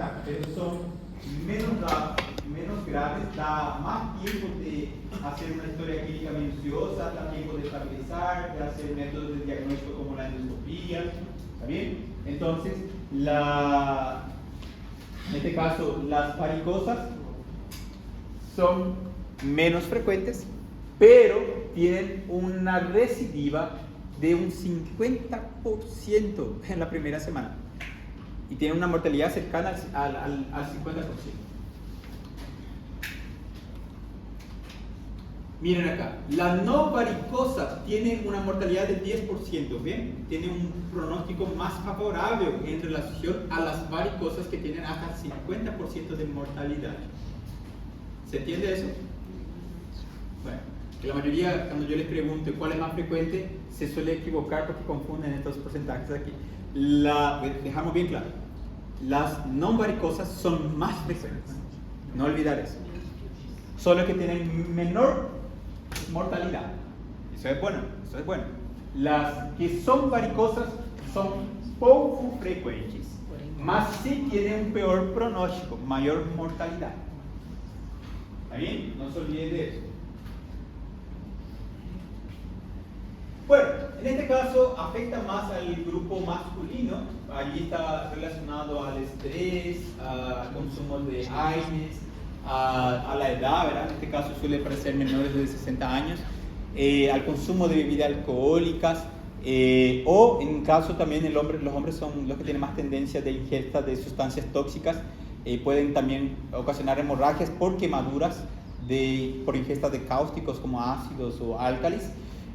ataca, pero son menos graves, da más tiempo de hacer una historia clínica minuciosa, da tiempo de estabilizar, de hacer métodos de diagnóstico como la endoscopía, ¿está bien? Entonces, en este caso, las varicosas son menos frecuentes, pero tienen una recidiva de un 50% en la primera semana y tienen una mortalidad cercana al 50%. Miren acá, la no varicosa tiene una mortalidad del 10%, ¿bien? Tiene un pronóstico más favorable en relación a las varicosas que tienen hasta 50% de mortalidad. ¿Se entiende eso? Bueno, que la mayoría, cuando yo les pregunto cuál es más frecuente, se suele equivocar porque confunden estos porcentajes aquí. Dejamos bien claro, las no varicosas son más frecuentes, no olvidar eso. Solo que tienen menor mortalidad. Eso es bueno, eso es bueno. Las que son varicosas son poco frecuentes, más sí tienen un peor pronóstico, mayor mortalidad. ¿Está bien? No se olviden de eso. Bueno, en este caso afecta más al grupo masculino. Allí está relacionado al estrés, al consumo de AINES, a la edad, ¿verdad? En este caso suele parecer menores de 60 años, al consumo de bebidas alcohólicas, o en caso también los hombres son los que tienen más tendencia de ingesta de sustancias tóxicas, pueden también ocasionar hemorragias por quemaduras por ingesta de cáusticos como ácidos o álcalis.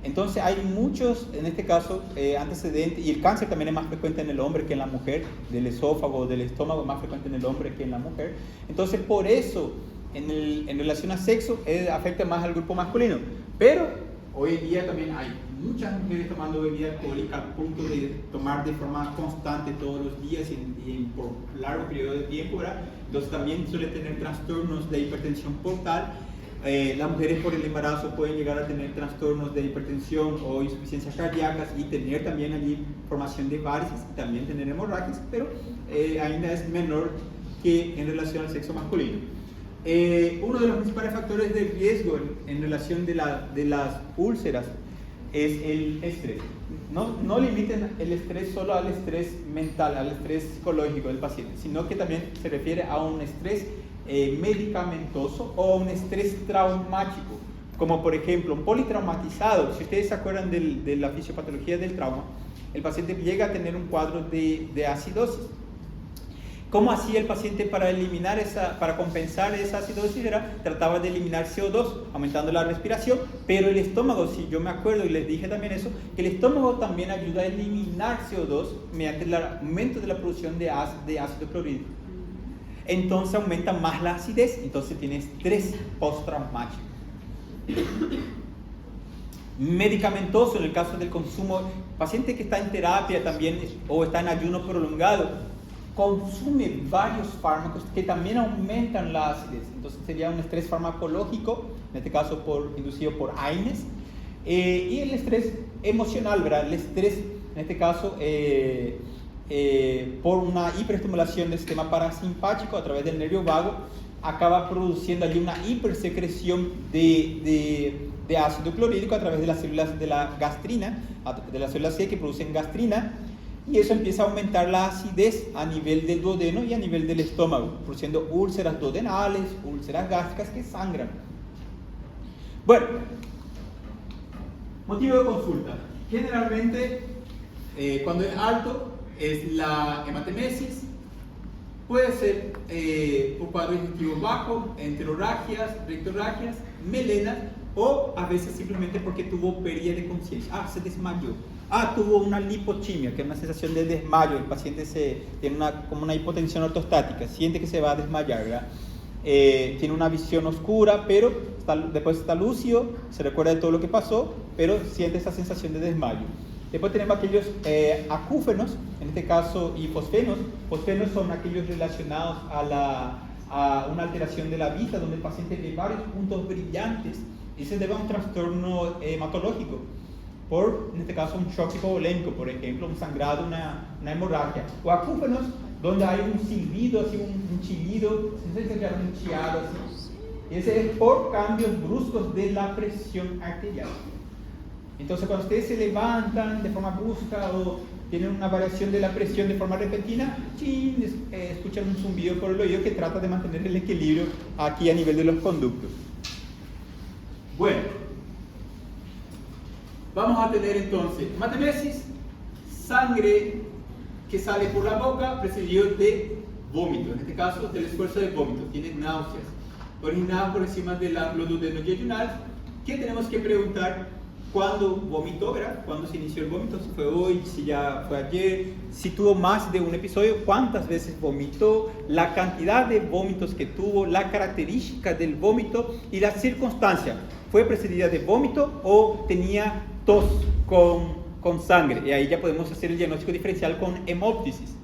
Entonces hay muchos, en este caso, antecedentes, y el cáncer también es más frecuente en el hombre que en la mujer, del esófago, del estómago es más frecuente en el hombre que en la mujer. Entonces por eso, en relación a sexo, afecta más al grupo masculino. Pero hoy en día también hay muchas mujeres tomando bebida alcohólica al punto de tomar de forma constante todos los días y por largo periodo de tiempo, ¿verdad? Entonces también suele tener trastornos de hipertensión portal. Las mujeres por el embarazo pueden llegar a tener trastornos de hipertensión o insuficiencias cardíacas y tener también allí formación de varices y también tener hemorragias, pero ainda es menor que en relación al sexo masculino. Uno de los principales factores de riesgo en relación de las úlceras es el estrés. No limiten el estrés solo al estrés mental, al estrés psicológico del paciente, sino que también se refiere a un estrés medicamentoso o un estrés traumático, como por ejemplo un politraumatizado. Si ustedes se acuerdan de la fisiopatología del trauma, el paciente llega a tener un cuadro de acidosis. ¿Cómo hacía el paciente para compensar esa acidosis? Trataba de eliminar CO2, aumentando la respiración, pero el estómago, si yo me acuerdo y les dije también eso, que el estómago también ayuda a eliminar CO2 mediante el aumento de la producción de ácido clorhídrico. Entonces aumenta más la acidez, entonces tiene estrés postraumático. Medicamentoso, en el caso del consumo, paciente que está en terapia también o está en ayuno prolongado, consume varios fármacos que también aumentan la acidez. Entonces sería un estrés farmacológico, en este caso inducido por AINES, y el estrés emocional, ¿verdad? El estrés, en este caso, por una hiperestimulación del sistema parasimpático a través del nervio vago, acaba produciendo allí una hipersecreción de ácido clorhídrico a través de las células de la gastrina, de las células C que producen gastrina, y eso empieza a aumentar la acidez a nivel del duodeno y a nivel del estómago, produciendo úlceras duodenales, úlceras gástricas que sangran. Bueno, motivo de consulta. Generalmente, cuando es alto, es la hematemesis. Puede ser por cuadro digestivo bajo, enterorragias, rectorragias, melenas, o a veces simplemente porque tuvo pérdida de conciencia. Se desmayó. Tuvo una lipotimia, que es una sensación de desmayo. El paciente tiene como una hipotensión ortostática, siente que se va a desmayar, ¿verdad? Tiene una visión oscura, pero después está lúcido, se recuerda de todo lo que pasó, pero siente esa sensación de desmayo. Después tenemos aquellos acúfenos, en este caso, y fosfenos. Fosfenos son aquellos relacionados a una alteración de la vista, donde el paciente ve varios puntos brillantes y se debe a un trastorno hematológico, en este caso un shock hipovolémico, por ejemplo, un sangrado, una hemorragia. O acúfenos donde hay un silbido, así un chillido, no sé si se llama un chiado así. Ese es por cambios bruscos de la presión arterial. Entonces, cuando ustedes se levantan de forma brusca o tienen una variación de la presión de forma repentina, escuchan un zumbido por el oído que trata de mantener el equilibrio aquí a nivel de los conductos. Bueno, vamos a tener entonces hematemesis, sangre que sale por la boca precedido de vómito, en este caso del esfuerzo de vómito, tienen náuseas, orinadas por encima del ángulo duodenojejunal. ¿Qué tenemos que preguntar? ¿Cuándo vomitó, verdad? ¿Cuándo se inició el vómito? ¿Si fue hoy? ¿Si ya fue ayer? ¿Si tuvo más de un episodio? ¿Cuántas veces vomitó? La cantidad de vómitos que tuvo, la característica del vómito y la circunstancia. ¿Fue precedida de vómito o tenía tos con sangre? Y ahí ya podemos hacer el diagnóstico diferencial con hemóptisis.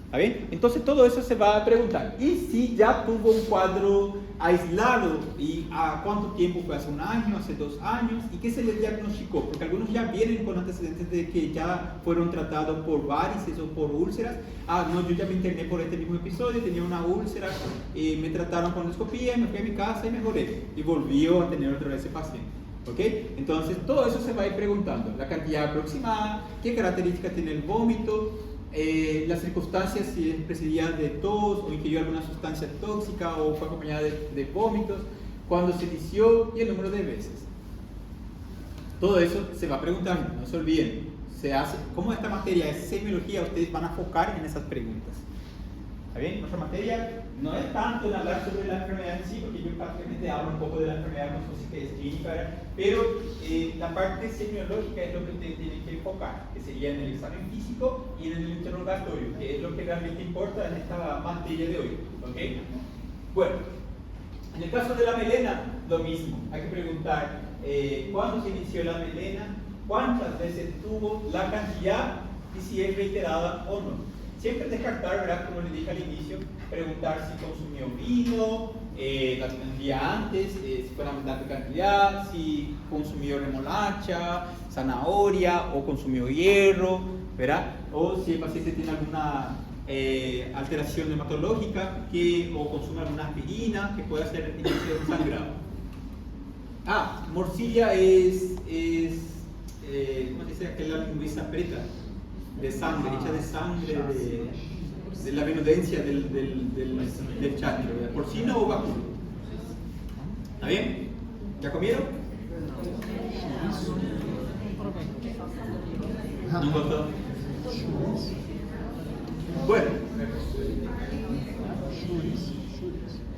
¿Está bien? Entonces todo eso se va a preguntar. Y si ya tuvo un cuadro aislado, ¿y a cuánto tiempo fue? ¿Hace un año? ¿Hace 2 años? ¿Y qué se le diagnosticó? Porque algunos ya vienen con antecedentes de que ya fueron tratados por varices o por úlceras. No, yo ya me interné por este mismo episodio, tenía una úlcera, me trataron con endoscopía, me fui a mi casa y mejoré. Y volvió a tener otra vez ese paciente. ¿Ok? Entonces todo eso se va a ir preguntando. La cantidad aproximada, qué características tiene el vómito, las circunstancias, si es precedida de tos o ingirió alguna sustancia tóxica o fue acompañada de vómitos, cuándo se inició y el número de veces. Todo eso se va preguntando, no se olviden. Como esta materia es semiología, ustedes van a focar en esas preguntas. ¿Está bien? Nuestra materia no es tanto en hablar sobre la enfermedad en sí, porque yo prácticamente hablo un poco de la enfermedad como si que es clínica, pero la parte semiológica es lo que ustedes tienen que enfocar, que sería en el examen físico y en el interrogatorio, que es lo que realmente importa en esta materia de hoy. ¿Ok? Bueno, en el caso de la melena, lo mismo. Hay que preguntar cuándo se inició la melena, cuántas veces tuvo, la cantidad y si es reiterada o no. Siempre descartar, ¿verdad? Como les dije al inicio, preguntar si consumió vino, el día antes, si fue una abundante cantidad, si consumió remolacha, zanahoria o consumió hierro, ¿verdad? O si el paciente tiene alguna alteración hematológica o consume alguna aspirina que pueda hacer inicio de un sangrado. Morcilla es ¿cómo se dice? Aquella lingüiza preta de sangre, hecha de sangre de la venudencia del chancho, porcino o vacuno. ¿Está bien? ¿Ya comieron? ¿No gustó? Bueno,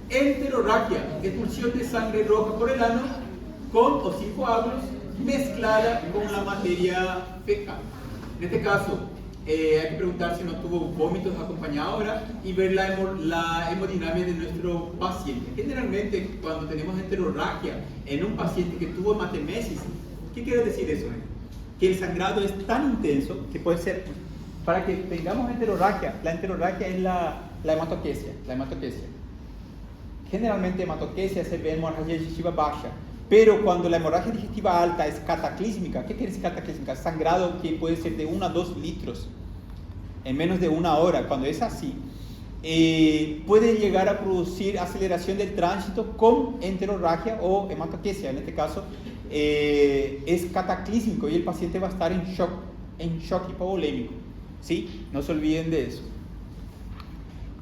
enterorragia, expulsión de sangre roja por el ano con o sin coágulos mezclada con la materia fecal. En este caso, hay que preguntar si no tuvo vómitos acompañados ahora y ver la hemodinamia de nuestro paciente. Generalmente, cuando tenemos enterorragia en un paciente que tuvo hematemesis, ¿qué quiere decir eso? Que el sangrado es tan intenso que puede ser, para que tengamos enterorragia, la enterorragia es la hematoquesia. Generalmente hematoquesia se ve en hemorragia digestiva baja. Pero cuando la hemorragia digestiva alta es cataclísmica, ¿qué quiere decir cataclísmica? Sangrado que puede ser de 1 a 2 litros en menos de 1 hora. Cuando es así, puede llegar a producir aceleración del tránsito con enterorragia o hematoquesia. En este caso, es cataclísmico y el paciente va a estar en shock hipovolémico. ¿Sí? No se olviden de eso.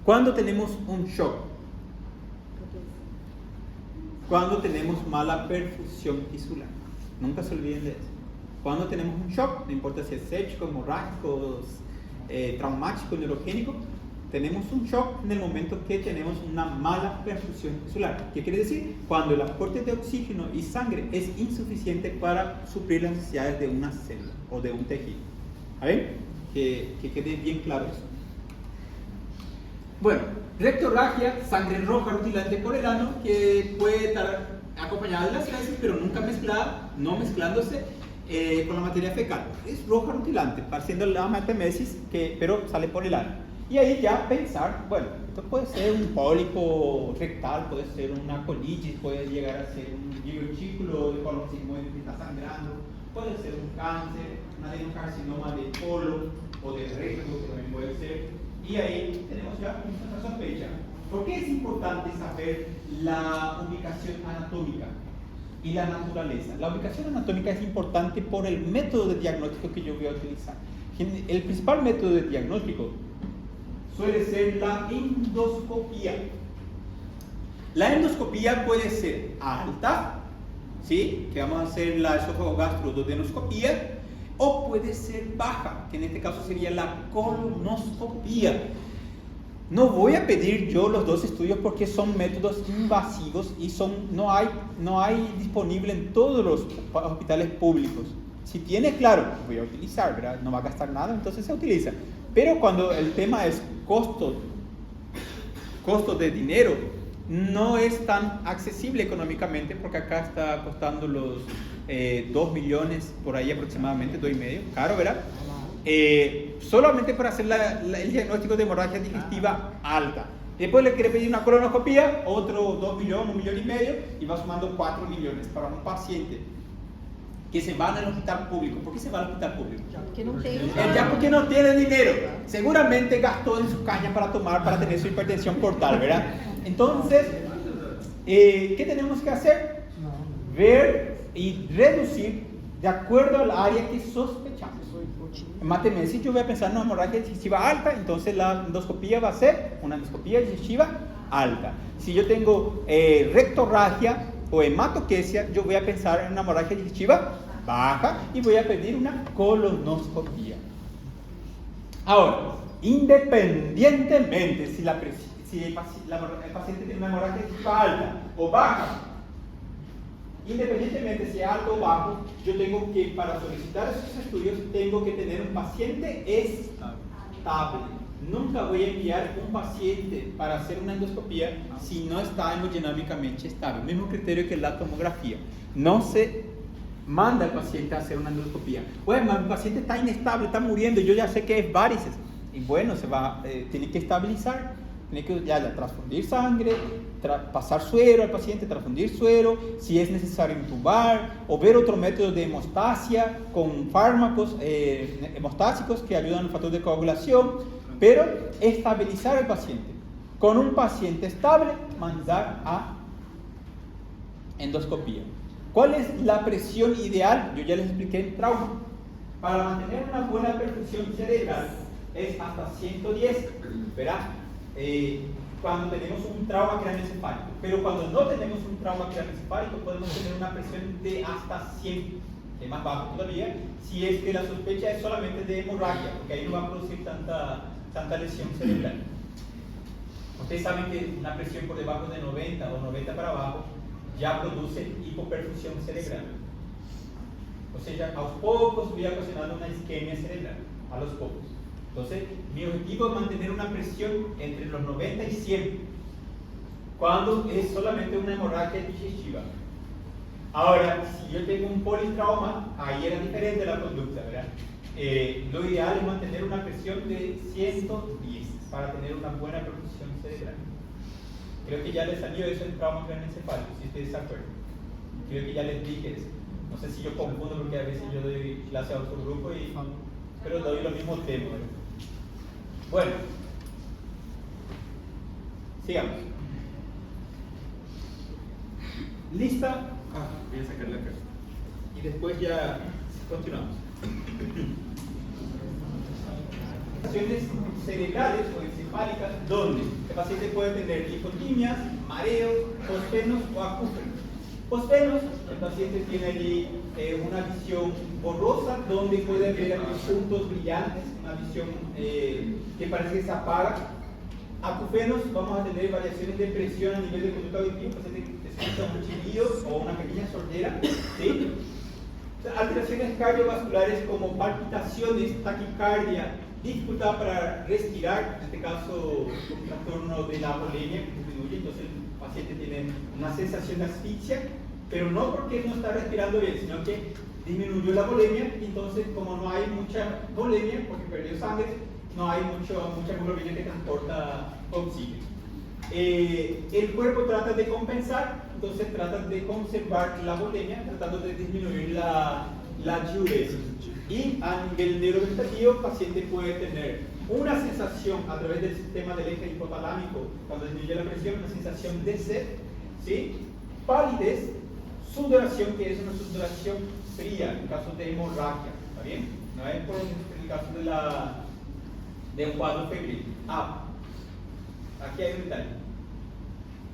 ¿Cuándo tenemos un shock? Cuando tenemos mala perfusión tisular. Nunca se olviden de eso. Cuando tenemos un shock, no importa si es séptico, hemorrágico, traumático, neurogénico, tenemos un shock en el momento que tenemos una mala perfusión tisular. ¿Qué quiere decir? Cuando el aporte de oxígeno y sangre es insuficiente para suplir las necesidades de una célula o de un tejido. ¿A ver? Que quede bien claro eso. Bueno, rectorragia, sangre roja rutilante por el ano, que puede estar acompañada de las heces, pero nunca mezclada, no mezclándose con la materia fecal. Es roja rutilante, pareciendo la hematemesis, pero sale por el ano. Y ahí ya pensar, bueno, esto puede ser un pólipo rectal, puede ser una colitis, puede llegar a ser un divertículo de colon sigmoide que está sangrando, puede ser un cáncer, un adenocarcinoma de colon o de recto, que también puede ser. Y ahí tenemos ya nuestra sospecha. ¿Por qué es importante saber la ubicación anatómica y la naturaleza? La ubicación anatómica es importante por el método de diagnóstico que yo voy a utilizar. El principal método de diagnóstico suele ser la endoscopía. La endoscopía puede ser alta, ¿sí? Que vamos a hacer la esófago-gastroduodenoscopía, o puede ser baja, que en este caso sería la colonoscopía. No voy a pedir yo los dos estudios porque son métodos invasivos y no hay disponible en todos los hospitales públicos. Si tiene, claro, voy a utilizar, ¿verdad? No va a gastar nada, entonces se utiliza. Pero cuando el tema es costo de dinero, no es tan accesible económicamente, porque acá está costando los 2 millones, por ahí aproximadamente, 2,5, caro, ¿verdad? Solamente para hacer el diagnóstico de hemorragia digestiva alta. Después le quiere pedir una colonoscopía, otro 2 millones, 1,5 millones, y va sumando 4 millones para un paciente que se va al hospital público. ¿Por qué se va al hospital público? Ya porque no tiene dinero. Seguramente gastó en su caña para tomar, para tener su hipertensión portal, ¿verdad? Entonces, ¿qué tenemos que hacer? Ver y reducir de acuerdo al área que sospechamos. En matemáticas, si yo voy a pensar en una hemorragia digestiva alta, entonces la endoscopía va a ser una endoscopía digestiva alta. Si yo tengo rectorragia o hematoquesia, yo voy a pensar en una hemorragia digestiva baja y voy a pedir una colonoscopía. Ahora, independientemente si el paciente tiene una hemorragia digestiva alta o baja, independientemente si es alto o bajo, yo tengo que, para solicitar esos estudios, tengo que tener un paciente estable. Nunca voy a enviar un paciente para hacer una endoscopía si no está hemodinámicamente estable. Mismo criterio que la tomografía. No se manda al paciente a hacer una endoscopía. Bueno, el paciente está inestable, está muriendo, yo ya sé que es varices. Y bueno, tiene que estabilizar, tiene que ya transfundir sangre, pasar suero al paciente, transfundir suero, si es necesario intubar, o ver otro método de hemostasia con fármacos hemostásicos que ayudan al factor de coagulación, pero estabilizar al paciente. Con un paciente estable, mandar a endoscopía. ¿Cuál es la presión ideal? Yo ya les expliqué en trauma. Para mantener una buena perfusión cerebral es hasta 110, ¿verdad? Cuando tenemos un trauma craneoencefálico. Pero cuando no tenemos un trauma craneoencefálico, podemos tener una presión de hasta 100, que es más bajo todavía, si es que la sospecha es solamente de hemorragia, porque ahí no va a producir tanta lesión cerebral. Ustedes saben que una presión por debajo de 90 o 90 para abajo ya produce hipoperfusión cerebral. O sea, ya a los pocos voy ocasionando una isquemia cerebral, a los pocos. Entonces, mi objetivo es mantener una presión entre los 90 y 100, cuando es solamente una hemorragia digestiva. Ahora, si yo tengo un politrauma, ahí era diferente la conducta, ¿verdad? Lo ideal es mantener una presión de 110 para tener una buena perfusión cerebral. Creo que ya les salió eso en trauma craneoencefálico, si ustedes se acuerdan. Creo que ya les dije eso. No sé si yo confundo porque a veces yo doy clase a otro grupo, pero doy los mismos temas. Bueno, sigamos. ¿Lista? Voy a sacar la cara. Y después ya continuamos. Lesiones cerebrales o encefálicas, donde el paciente puede tener hipotimias, mareos, fosfenos o acúfenos. Fosfenos, el paciente tiene allí una visión borrosa, donde puede ver puntos brillantes, una visión que parece que se apaga. Acúfenos, vamos a tener variaciones de presión a nivel de conducto auditivo, el paciente escucha un chillido o una pequeña sordera, ¿sí? Alteraciones cardiovasculares como palpitaciones, taquicardia, dificultad para respirar, en este caso un trastorno de la volemia que disminuye, entonces el paciente tiene una sensación de asfixia, pero no porque no está respirando bien, sino que disminuyó la volemia, y entonces como no hay mucha volemia, porque perdió sangre, no hay mucha hemoglobina que transporta oxígeno. El cuerpo trata de compensar, entonces trata de conservar la volemia, tratando de disminuir la diuresis. Y a nivel neurovegetativo, el paciente puede tener una sensación a través del sistema del eje hipotalámico, cuando disminuye la presión, una sensación de sed, ¿sí? Palidez, sudoración, que es una sudoración fría en caso de hemorragia, ¿está bien? No es por el caso de un cuadro febril. Aquí hay un detalle.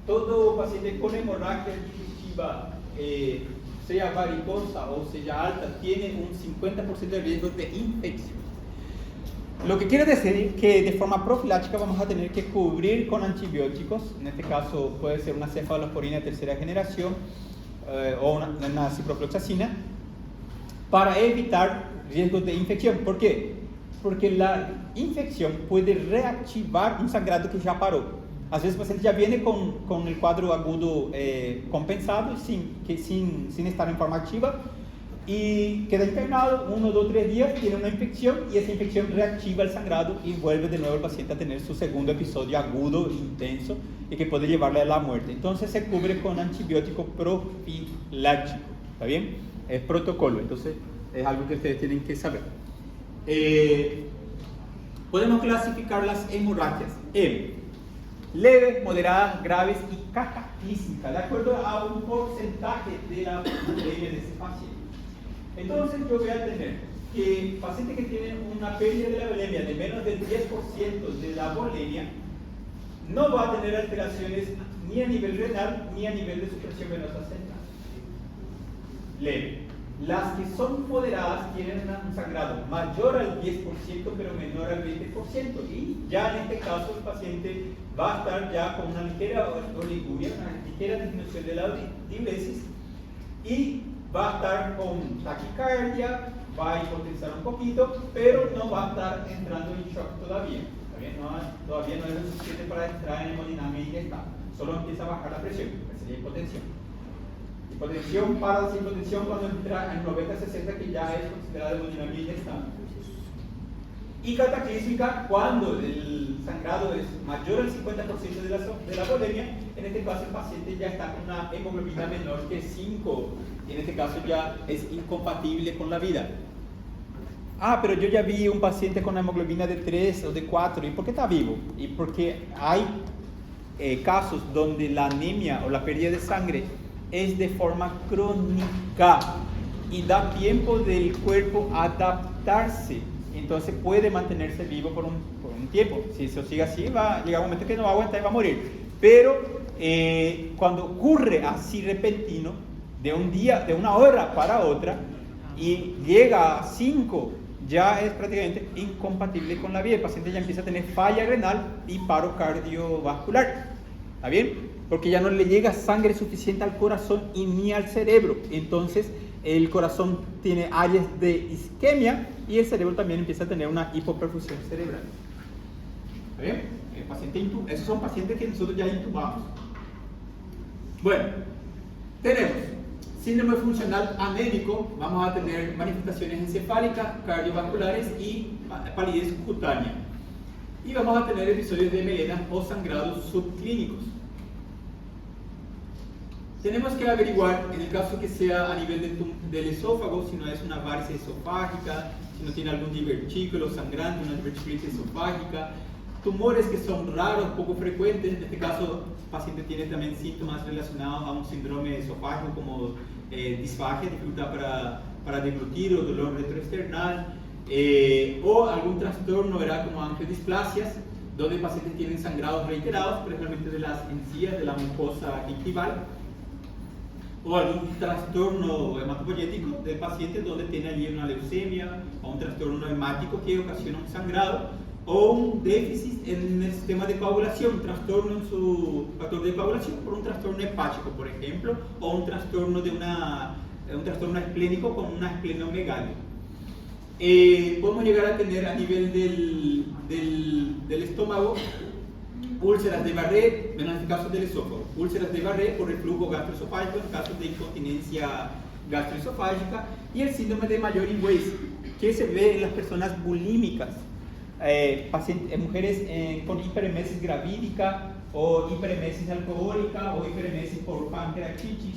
Todo paciente con hemorragia digestiva, sea varicosa o sea alta, tiene un 50% de riesgo de infección. Lo que quiere decir que de forma profiláctica vamos a tener que cubrir con antibióticos, en este caso puede ser una cefalosporina de tercera generación o una ciprofloxacina, para evitar riesgos de infección. ¿Por qué? Porque la infección puede reactivar un sangrado que ya paró. A veces el paciente ya viene con el cuadro agudo compensado, sin estar en forma activa, y queda internado 1, 2, 3 días, tiene una infección y esa infección reactiva el sangrado y vuelve de nuevo el paciente a tener su segundo episodio agudo, intenso, y que puede llevarle a la muerte. Entonces se cubre con antibiótico profiláctico, ¿está bien? Es protocolo, entonces es algo que ustedes tienen que saber. Podemos clasificar las hemorragias en leves, moderadas, graves y cataclísmicas, de acuerdo a un porcentaje de la volemia de ese paciente. Entonces yo voy a tener que pacientes que tienen una pérdida de la volemia de menos del 10% de la volemia no va a tener alteraciones ni a nivel renal ni a nivel de supresión venosa central. Leve. Las que son moderadas tienen un sangrado mayor al 10% pero menor al 20%, y ya en este caso el paciente va a estar ya con una ligera oliguria, una ligera disminución de la diuresis, y va a estar con taquicardia, va a hipotensar un poquito, pero no va a estar entrando en shock todavía. Todavía no es lo suficiente para entrar en hemodinamia inestable, solo empieza a bajar la presión, que sería hipotensión. Hipotensión para la hipotensión cuando entra en 90-60, que ya es considerada hemodinamia inestable. Y cataclísmica cuando el sangrado es mayor al 50% de la volemia. En este caso el paciente ya está con una hemoglobina menor que 5, y en este caso ya es incompatible con la vida. Pero yo ya vi un paciente con una hemoglobina de 3 o de 4, ¿y por qué está vivo? Y porque hay casos donde la anemia o la pérdida de sangre es de forma crónica y da tiempo del cuerpo a adaptarse, entonces puede mantenerse vivo por un tiempo. Si eso sigue así, va a llegar un momento que no va a aguantar y va a morir. Pero cuando ocurre así repentino, de un día, de una hora para otra, y llega a 5, ya es prácticamente incompatible con la vida. El paciente ya empieza a tener falla renal y paro cardiovascular. ¿Está bien? Porque ya no le llega sangre suficiente al corazón y ni al cerebro. Entonces el corazón tiene áreas de isquemia y el cerebro también empieza a tener una hipoperfusión cerebral. ¿Está bien? Esos son pacientes que nosotros ya intubamos. Bueno, tenemos síndrome funcional anémico, vamos a tener manifestaciones encefálicas, cardiovasculares y palidez cutánea. Y vamos a tener episodios de melenas o sangrados subclínicos. Tenemos que averiguar, en el caso que sea a nivel del esófago, si no es una varices esofágica, si no tiene algún divertículo sangrante, una diverticulitis esofágica, tumores que son raros, poco frecuentes. En este caso, el paciente tiene también síntomas relacionados a un síndrome esofágico como disfagia, dificultad para deglutir o dolor retroesternal, o algún trastorno, ¿verdad?, como angiodisplasias, donde pacientes tienen sangrados reiterados, principalmente de las encías, de la mucosa gingival, o algún trastorno hematopoyético del paciente donde tiene allí una leucemia o un trastorno hemático que ocasiona un sangrado, o un déficit en el sistema de coagulación, un trastorno en su factor de coagulación por un trastorno hepático, por ejemplo, o un trastorno esplénico con una esplenomegalia. Podemos llegar a tener a nivel del estómago úlceras de Barré, en el caso del esófago, úlceras de Barré por reflujo gastroesofágico en casos de incontinencia gastroesofágica, y el síndrome de Maillot-Weiss, que se ve en las personas bulímicas, mujeres con hiperemesis gravídica o hiperemesis alcohólica o hiperemesis por pancreatitis.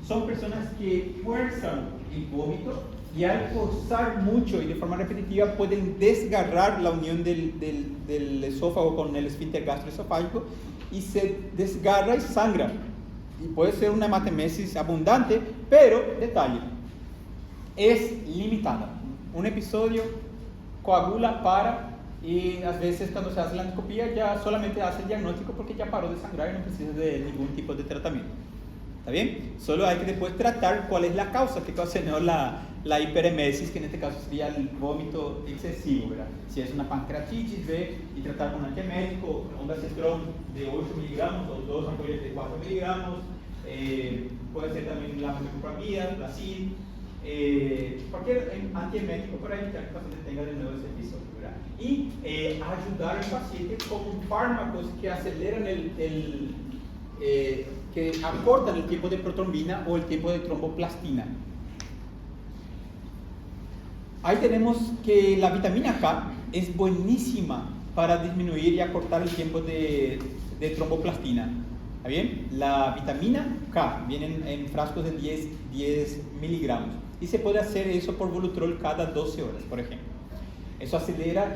Son personas que fuerzan el vómito y al forzar mucho y de forma repetitiva pueden desgarrar la unión del esófago con el esfínter gastroesofágico y se desgarra y sangra. Y puede ser una hematemesis abundante, pero, detalle, es limitada. Un episodio coagula, para, y a veces cuando se hace la endoscopía ya solamente hace el diagnóstico porque ya paró de sangrar y no precisa de ningún tipo de tratamiento. ¿Está bien? Solo hay que después tratar cuál es la causa que ocasionó la hiperemesis, que en este caso sería el vómito excesivo, ¿verdad? Si es una pancreatitis, y tratar con antiemético, ondansetron de 8 miligramos o 2 ampollas de 4 miligramos, puede ser también la metoclopramida, la CID, cualquier antiemético para evitar que el paciente tenga de nuevo ese episodio, ¿verdad? Y ayudar al paciente con fármacos que aceleran que acortan el tiempo de protrombina o el tiempo de tromboplastina. Ahí tenemos que la vitamina K es buenísima para disminuir y acortar el tiempo de tromboplastina. ¿Está bien? La vitamina K viene en frascos de 10 miligramos y se puede hacer eso por Volutrol cada 12 horas, por ejemplo. Eso acelera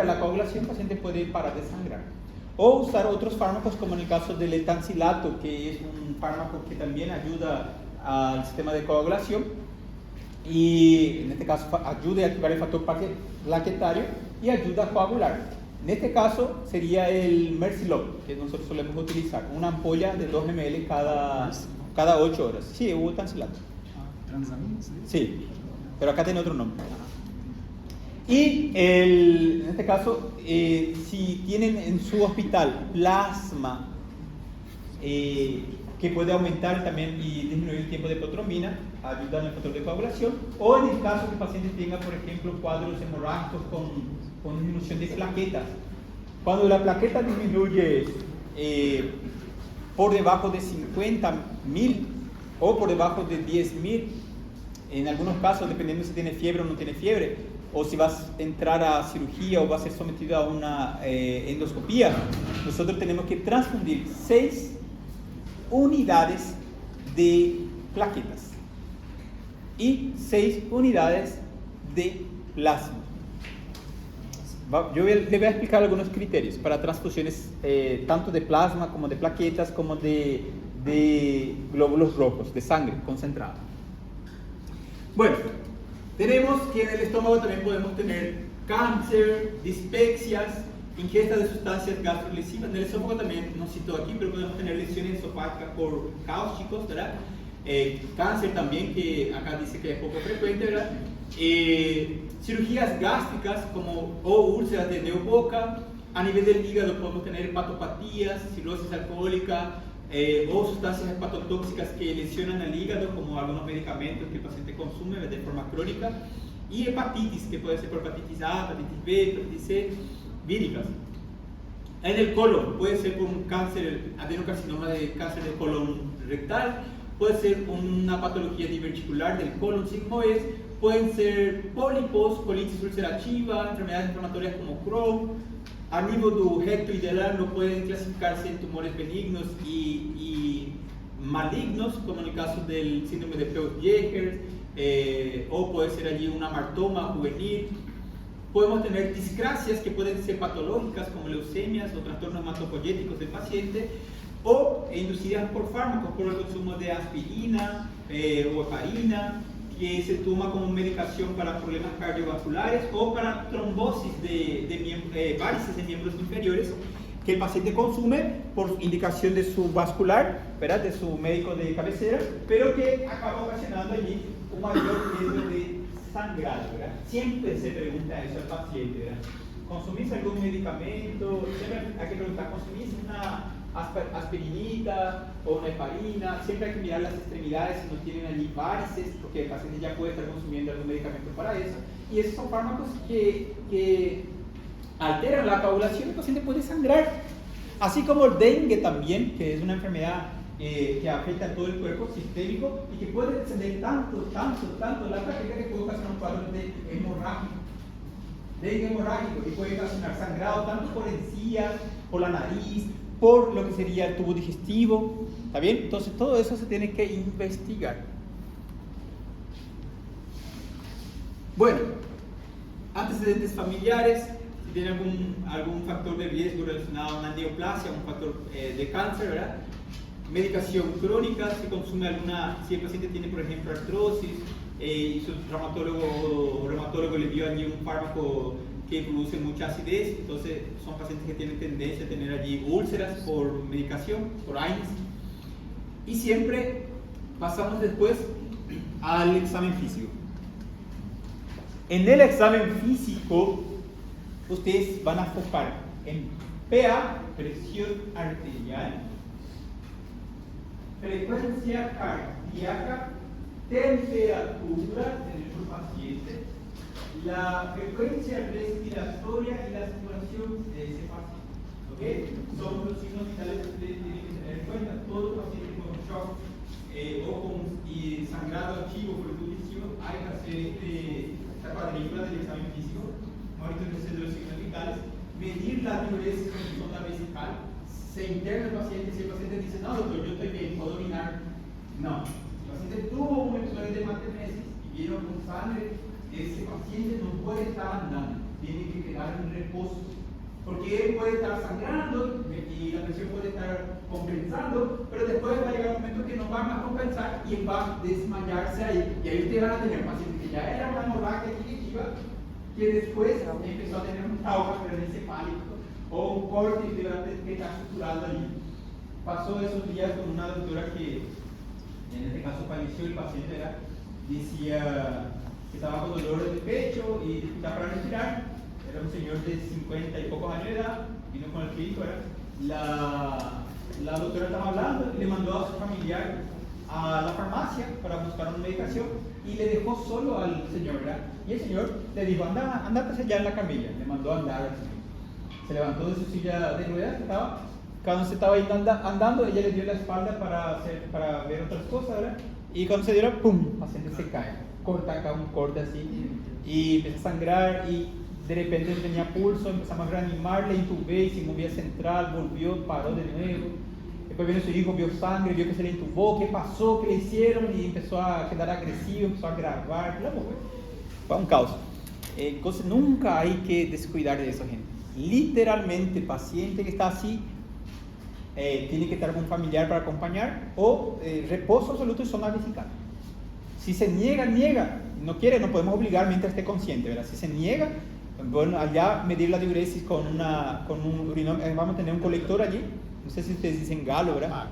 la coagulación, el paciente puede parar de sangrar. O usar otros fármacos como en el caso del etancilato, que es un fármaco que también ayuda al sistema de coagulación y en este caso ayuda a activar el factor plaquetario y ayuda a coagular. En este caso sería el Mercilop, que nosotros solemos utilizar, una ampolla de 2 ml cada 8 horas. Sí, hubo etancilato. ¿Transamina? Sí, pero acá tiene otro nombre. Y en este caso, si tienen en su hospital plasma que puede aumentar también y disminuir el tiempo de protrombina, ayudar en el factor de coagulación, o en el caso que el paciente tenga, por ejemplo, cuadros hemorrágicos con disminución de plaquetas. Cuando la plaqueta disminuye por debajo de 50.000 o por debajo de 10.000, en algunos casos, dependiendo si tiene fiebre o no tiene fiebre, o si vas a entrar a cirugía o va a ser sometido a una endoscopía, nosotros tenemos que transfundir 6 unidades de plaquetas y 6 unidades de plasma. Yo le voy a explicar algunos criterios para transfusiones tanto de plasma como de plaquetas como de glóbulos rojos, de sangre concentrada. Bueno, tenemos que en el estómago también podemos tener cáncer, dispepsias, ingesta de sustancias gastrolesivas. En el esófago también, no cito aquí, pero podemos tener lesiones esofágicas por cáusticos, ¿verdad? Cáncer también, que acá dice que es poco frecuente, ¿verdad? Cirugías gástricas o úlceras de boca. A nivel del hígado podemos tener hepatopatías, cirrosis alcohólica, o sustancias hepatotóxicas que lesionan al hígado, como algunos medicamentos que el paciente consume de forma crónica, y hepatitis, que puede ser por hepatitis A, hepatitis B, hepatitis C, víricas. En el colon puede ser por un cáncer, adenocarcinoma de cáncer del colon rectal, puede ser una patología diverticular del colon sigmoides, pueden ser pólipos, colitis ulcerativa, enfermedades inflamatorias como Crohn. A nivel do recto y del ano pueden clasificarse en tumores benignos y malignos, como en el caso del síndrome de Peutz-Jeghers, o puede ser allí un amartoma juvenil. Podemos tener discrasias que pueden ser patológicas, como leucemias o trastornos hematopoyéticos del paciente, o inducidas por fármacos, por el consumo de aspirina o heparina, que se toma como medicación para problemas cardiovasculares o para trombosis de varices en miembros inferiores, que el paciente consume por indicación de su vascular, ¿verdad? De su médico de cabecera, pero que acaba ocasionando allí un mayor riesgo de sangrado, ¿verdad? Siempre se pregunta eso al paciente, ¿verdad? ¿Consumís algún medicamento? Siempre hay que preguntar, ¿consumís una aspirinita o una heparina? Siempre hay que mirar las extremidades si no tienen allí varices, porque el paciente ya puede estar consumiendo algún medicamento para eso. Y esos son fármacos que alteran la coagulación y el paciente puede sangrar. Así como el dengue también, que es una enfermedad que afecta a todo el cuerpo sistémico y que puede descender tanto la plaqueta que puede ocasionar un cuadro de hemorrágico. Dengue hemorrágico, y puede ocasionar sangrado tanto por encías, por la nariz, por lo que sería el tubo digestivo. ¿Está bien? Entonces todo eso se tiene que investigar. Bueno, antecedentes familiares, si tiene algún factor de riesgo relacionado a una neoplasia, un factor de cáncer, ¿verdad? Medicación crónica, si consume si el paciente tiene, por ejemplo, artrosis, y su reumatólogo le dio allí un fármaco que produce mucha acidez, entonces son pacientes que tienen tendencia a tener allí úlceras por medicación, por AINES. Y siempre pasamos después al examen físico. En el examen físico, ustedes van a focar en PA, presión arterial, frecuencia cardíaca, temperatura de nuestro paciente, la frecuencia respiratoria y la saturación de ese paciente. ¿Okay? Son los signos vitales que ustedes tienen que tener en cuenta. Todo paciente con shock o con sangrado activo por ebullición, hay que hacer esta cuadrícula del examen físico, monitorización de los signos vitales, medir la diuresis con sonda vesical, se interna el paciente. Si el paciente dice, no doctor, yo estoy bien, puedo orinar, no. Si el paciente tuvo un episodio de hematemesis y vieron con sangre, ese paciente no puede estar andando, tiene que quedar en reposo, porque él puede estar sangrando y la presión puede estar compensando, pero después va a llegar un momento que no va a compensar y va a desmayarse ahí, y ahí ustedes van a tener un paciente que ya era una hemorragia digestiva, que después empezó a tener un trauma craneoencefálico o un córtex que está estructurado allí. Pasó esos días con una doctora que en este caso falleció. El paciente decía que estaba con dolores de pecho y dificultad para respirar. Era un señor de 50 y pocos años de edad, vino con el clínico. La doctora estaba hablando y le mandó a su familiar a la farmacia para buscar una medicación y le dejó solo al señor, ¿verdad? Y el señor le dijo, andate allá en la camilla. Le mandó a andar al señor. Se levantó de su silla de ruedas, cuando se estaba andando, ella le dio la espalda para ver otras cosas, ¿verdad? Y cuando se dio, ¡pum!, el paciente se cae, corta acá un corte así, y empieza a sangrar, y de repente tenía pulso, empezamos a reanimarle, intubé, hicimos vía central, volvió, paró de nuevo. Después vino su hijo, vio sangre, vio que se le intubó, qué pasó, qué le hicieron, y empezó a quedar agresivo, empezó a grabar, fue un caos. Entonces nunca hay que descuidar de eso, gente. Literalmente, paciente que está así, tiene que estar con un familiar para acompañar, o reposo absoluto y sonda vesical. Si se niega, no quiere, no podemos obligar mientras esté consciente, ¿verdad? Si se niega, bueno, allá medir la diuresis con un urinómetro. Vamos a tener un colector allí, no sé si ustedes dicen galo, ¿verdad?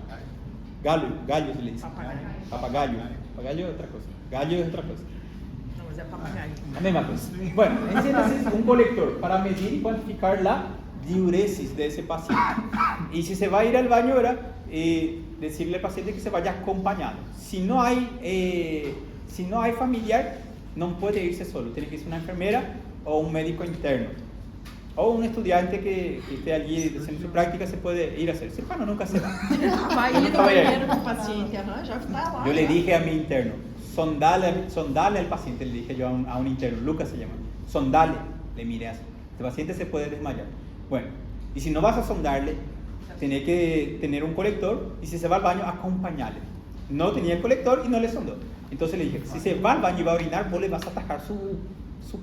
Gallo se le dice. Papagayo es otra cosa, gallo es otra cosa. No, es papagayo. La misma cosa. Bueno, entonces un colector para medir y cuantificar la diuresis de ese paciente. Y si se va a ir al baño, ¿verdad? Decirle al paciente que se vaya acompañado. Si no hay familiar, no puede irse solo. Tiene que ser una enfermera o un médico interno. O un estudiante que esté allí haciendo su práctica se puede ir a hacer. Cirujano nunca se va. Vai ir no banheiro do paciente, já está lá. Yo le dije a mi interno, sondale al paciente, le dije yo a un interno, Lucas se llama, sondale, le miré así. Este paciente se puede desmayar. Bueno, y si no vas a sondarle, tiene que tener un colector, y si se va al baño, acompañarle. No tenía el colector y no le sondó. Entonces le dije, si se va al baño y va a orinar, vos le vas a atajar su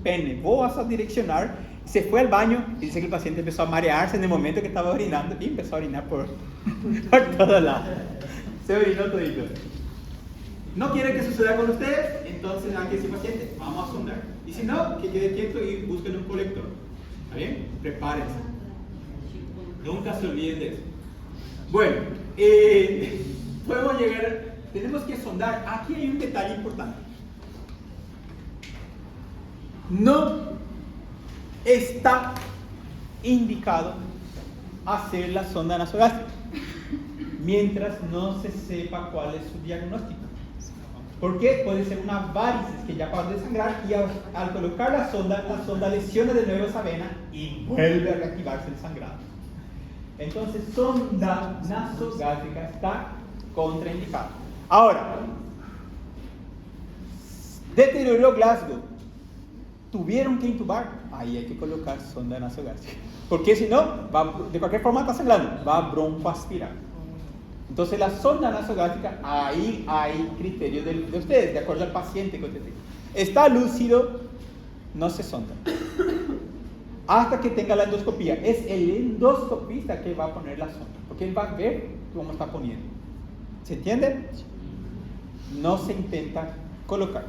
pene, vos vas a direccionar. Se fue al baño y dice que el paciente empezó a marearse en el momento que estaba orinando y empezó a orinar por todos lados. Se orinó todito. ¿No quiere que suceda con ustedes? Entonces hay que decir, paciente, vamos a sondar. Y si no, que quede quieto y busquen un colector. ¿Está bien? Prepárense. Nunca se olviden de eso. Bueno, podemos llegar, tenemos que sondar. Aquí hay un detalle importante. No está indicado hacer la sonda nasogástrica mientras no se sepa cuál es su diagnóstico. Porque puede ser una varices que ya paró de sangrar y al colocar la sonda lesiona de nuevo esa vena y vuelve a reactivarse el sangrado. Entonces, sonda nasogástrica está contraindicada. Ahora, deterioró Glasgow, tuvieron que intubar, ahí hay que colocar sonda nasogástrica. Porque si no, de cualquier forma está sangrando, va a broncoaspirar. Entonces la sonda nasogástrica, ahí hay criterio de ustedes, de acuerdo al paciente que usted tenga. Está lúcido, no se sonda. Hasta que tenga la endoscopía. Es el endoscopista que va a poner la sonda, porque él va a ver cómo está poniendo. ¿Se entiende? No se intenta colocar.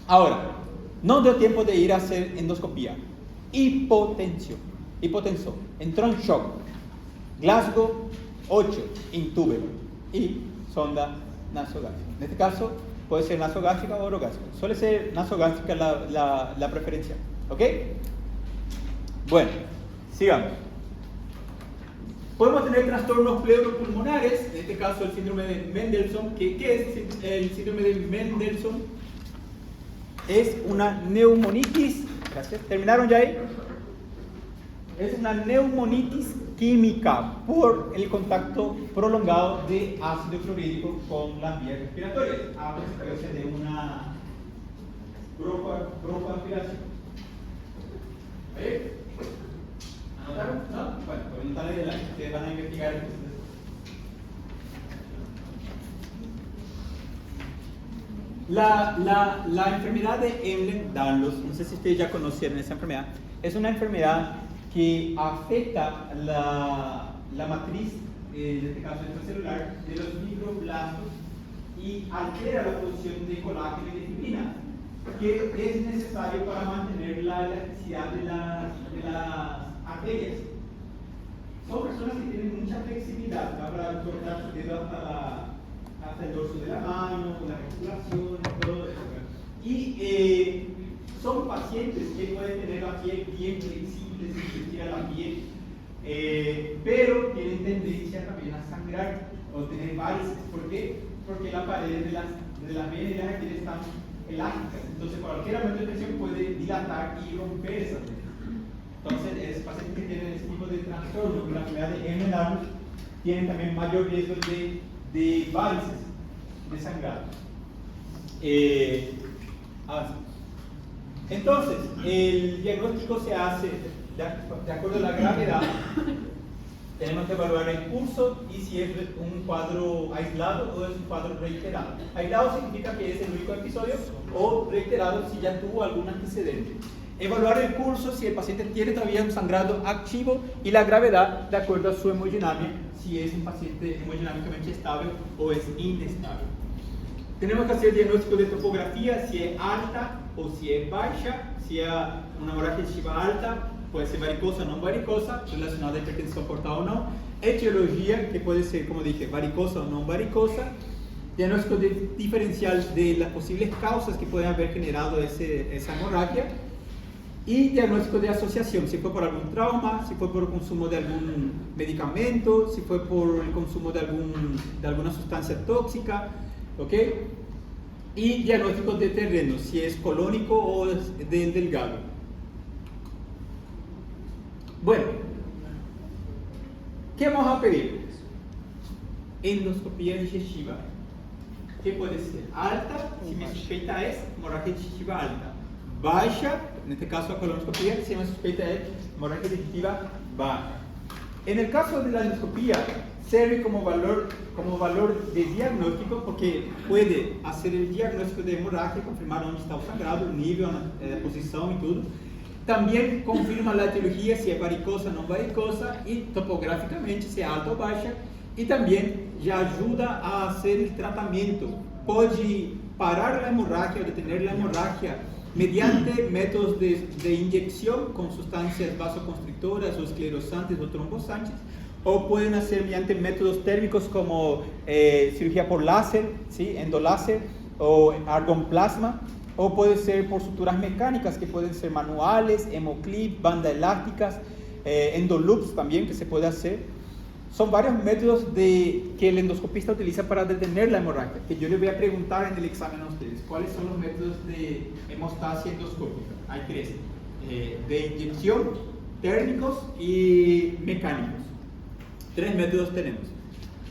Ahora, no dio tiempo de ir a hacer endoscopía. Hipotensó. Entró en shock. Glasgow 8, intúbelo. Y sonda nasogástrica. En este caso, puede ser nasogástrica o orogástrica. Suele ser nasogástrica la preferencia. ¿Ok? Bueno, sigamos. Podemos tener trastornos pleuropulmonares, en este caso el síndrome de Mendelssohn. ¿Qué es el síndrome de Mendelssohn? Es una neumonitis. Gracias. ¿Terminaron ya ahí? Es una neumonitis química por el contacto prolongado de ácido clorhídrico con las vías respiratorias. A consecuencia de una broncoaspiración. ¿Ve? ¿Anotaron? ¿No? Bueno, pues no de la ustedes van a investigar el proceso. La enfermedad de Ehlers-Danlos, no sé si ustedes ya conocieron esa enfermedad, es una enfermedad que afecta la matriz, en este caso extracelular, de los microplastos y altera la producción de colágeno y de fibrina, que es necesario para mantener la elasticidad de las arterias. Son personas que tienen mucha flexibilidad para cortar su dedo hasta el dorso de la mano, la articulación, todo eso. Y son pacientes que pueden tener la piel bien flexible, sin estirar la piel, pero tienen tendencia también a sangrar o tener varices. ¿Por qué? Porque la pared de las venas y las arterias están elásticas. Entonces, cualquier aumento de presión puede dilatar y romper esas venas. Entonces, pacientes que tienen ese tipo de trastorno, con la enfermedad de Ehlers-Danlos, tienen también mayor riesgo de varices, de sangrado. Entonces, el diagnóstico se hace de acuerdo a la gravedad. Tenemos que evaluar el curso y si es un cuadro aislado o es un cuadro reiterado. Aislado significa que es el único episodio, o reiterado si ya tuvo algún antecedente. Evaluar el curso si el paciente tiene todavía un sangrado activo, y la gravedad de acuerdo a su hemodinámica, si es un paciente hemodinámicamente estable o es inestable. Tenemos que hacer diagnóstico de topografía, si es alta o si es baja, si es una hemorragia digestiva alta, puede ser varicosa o no varicosa, relacionada a hipertensión portal o no. Etiología, que puede ser, como dije, varicosa o no varicosa. Diagnóstico diferencial de las posibles causas que pueden haber generado esa hemorragia. Y diagnóstico de asociación, si fue por algún trauma, si fue por el consumo de algún medicamento, si fue por el consumo de alguna sustancia tóxica, ¿ok? Y diagnóstico de terreno, si es colónico o es del delgado. Bueno, ¿qué vamos a pedir? Endoscopía digestiva. ¿Qué puede ser? Alta, si mi sospecha es hemorragia digestiva alta. Baja, en este caso la colonoscopía, si mi sospecha es hemorragia digestiva baja. En el caso de la endoscopía, sirve como valor de diagnóstico, porque puede hacer el diagnóstico de hemorragia, confirmar dónde está el sangrado, el nivel, la posición y todo. También confirma la etiología, si es varicosa o no varicosa, y topográficamente si es alta o baja. Y también ya ayuda a hacer el tratamiento. Puede parar la hemorragia o detener la hemorragia mediante métodos de inyección con sustancias vasoconstrictoras o esclerosantes o trombosantes, o pueden hacer mediante métodos térmicos como cirugía por láser, ¿sí? Endoláser o argonplasma, o puede ser por suturas mecánicas que pueden ser manuales, hemoclip, banda elásticas, endoloops también que se puede hacer. Son varios métodos que el endoscopista utiliza para detener la hemorragia, que yo les voy a preguntar en el examen a ustedes. ¿Cuáles son los métodos de hemostasia endoscópica? Hay tres: de inyección, térmicos y mecánicos. Tres métodos tenemos.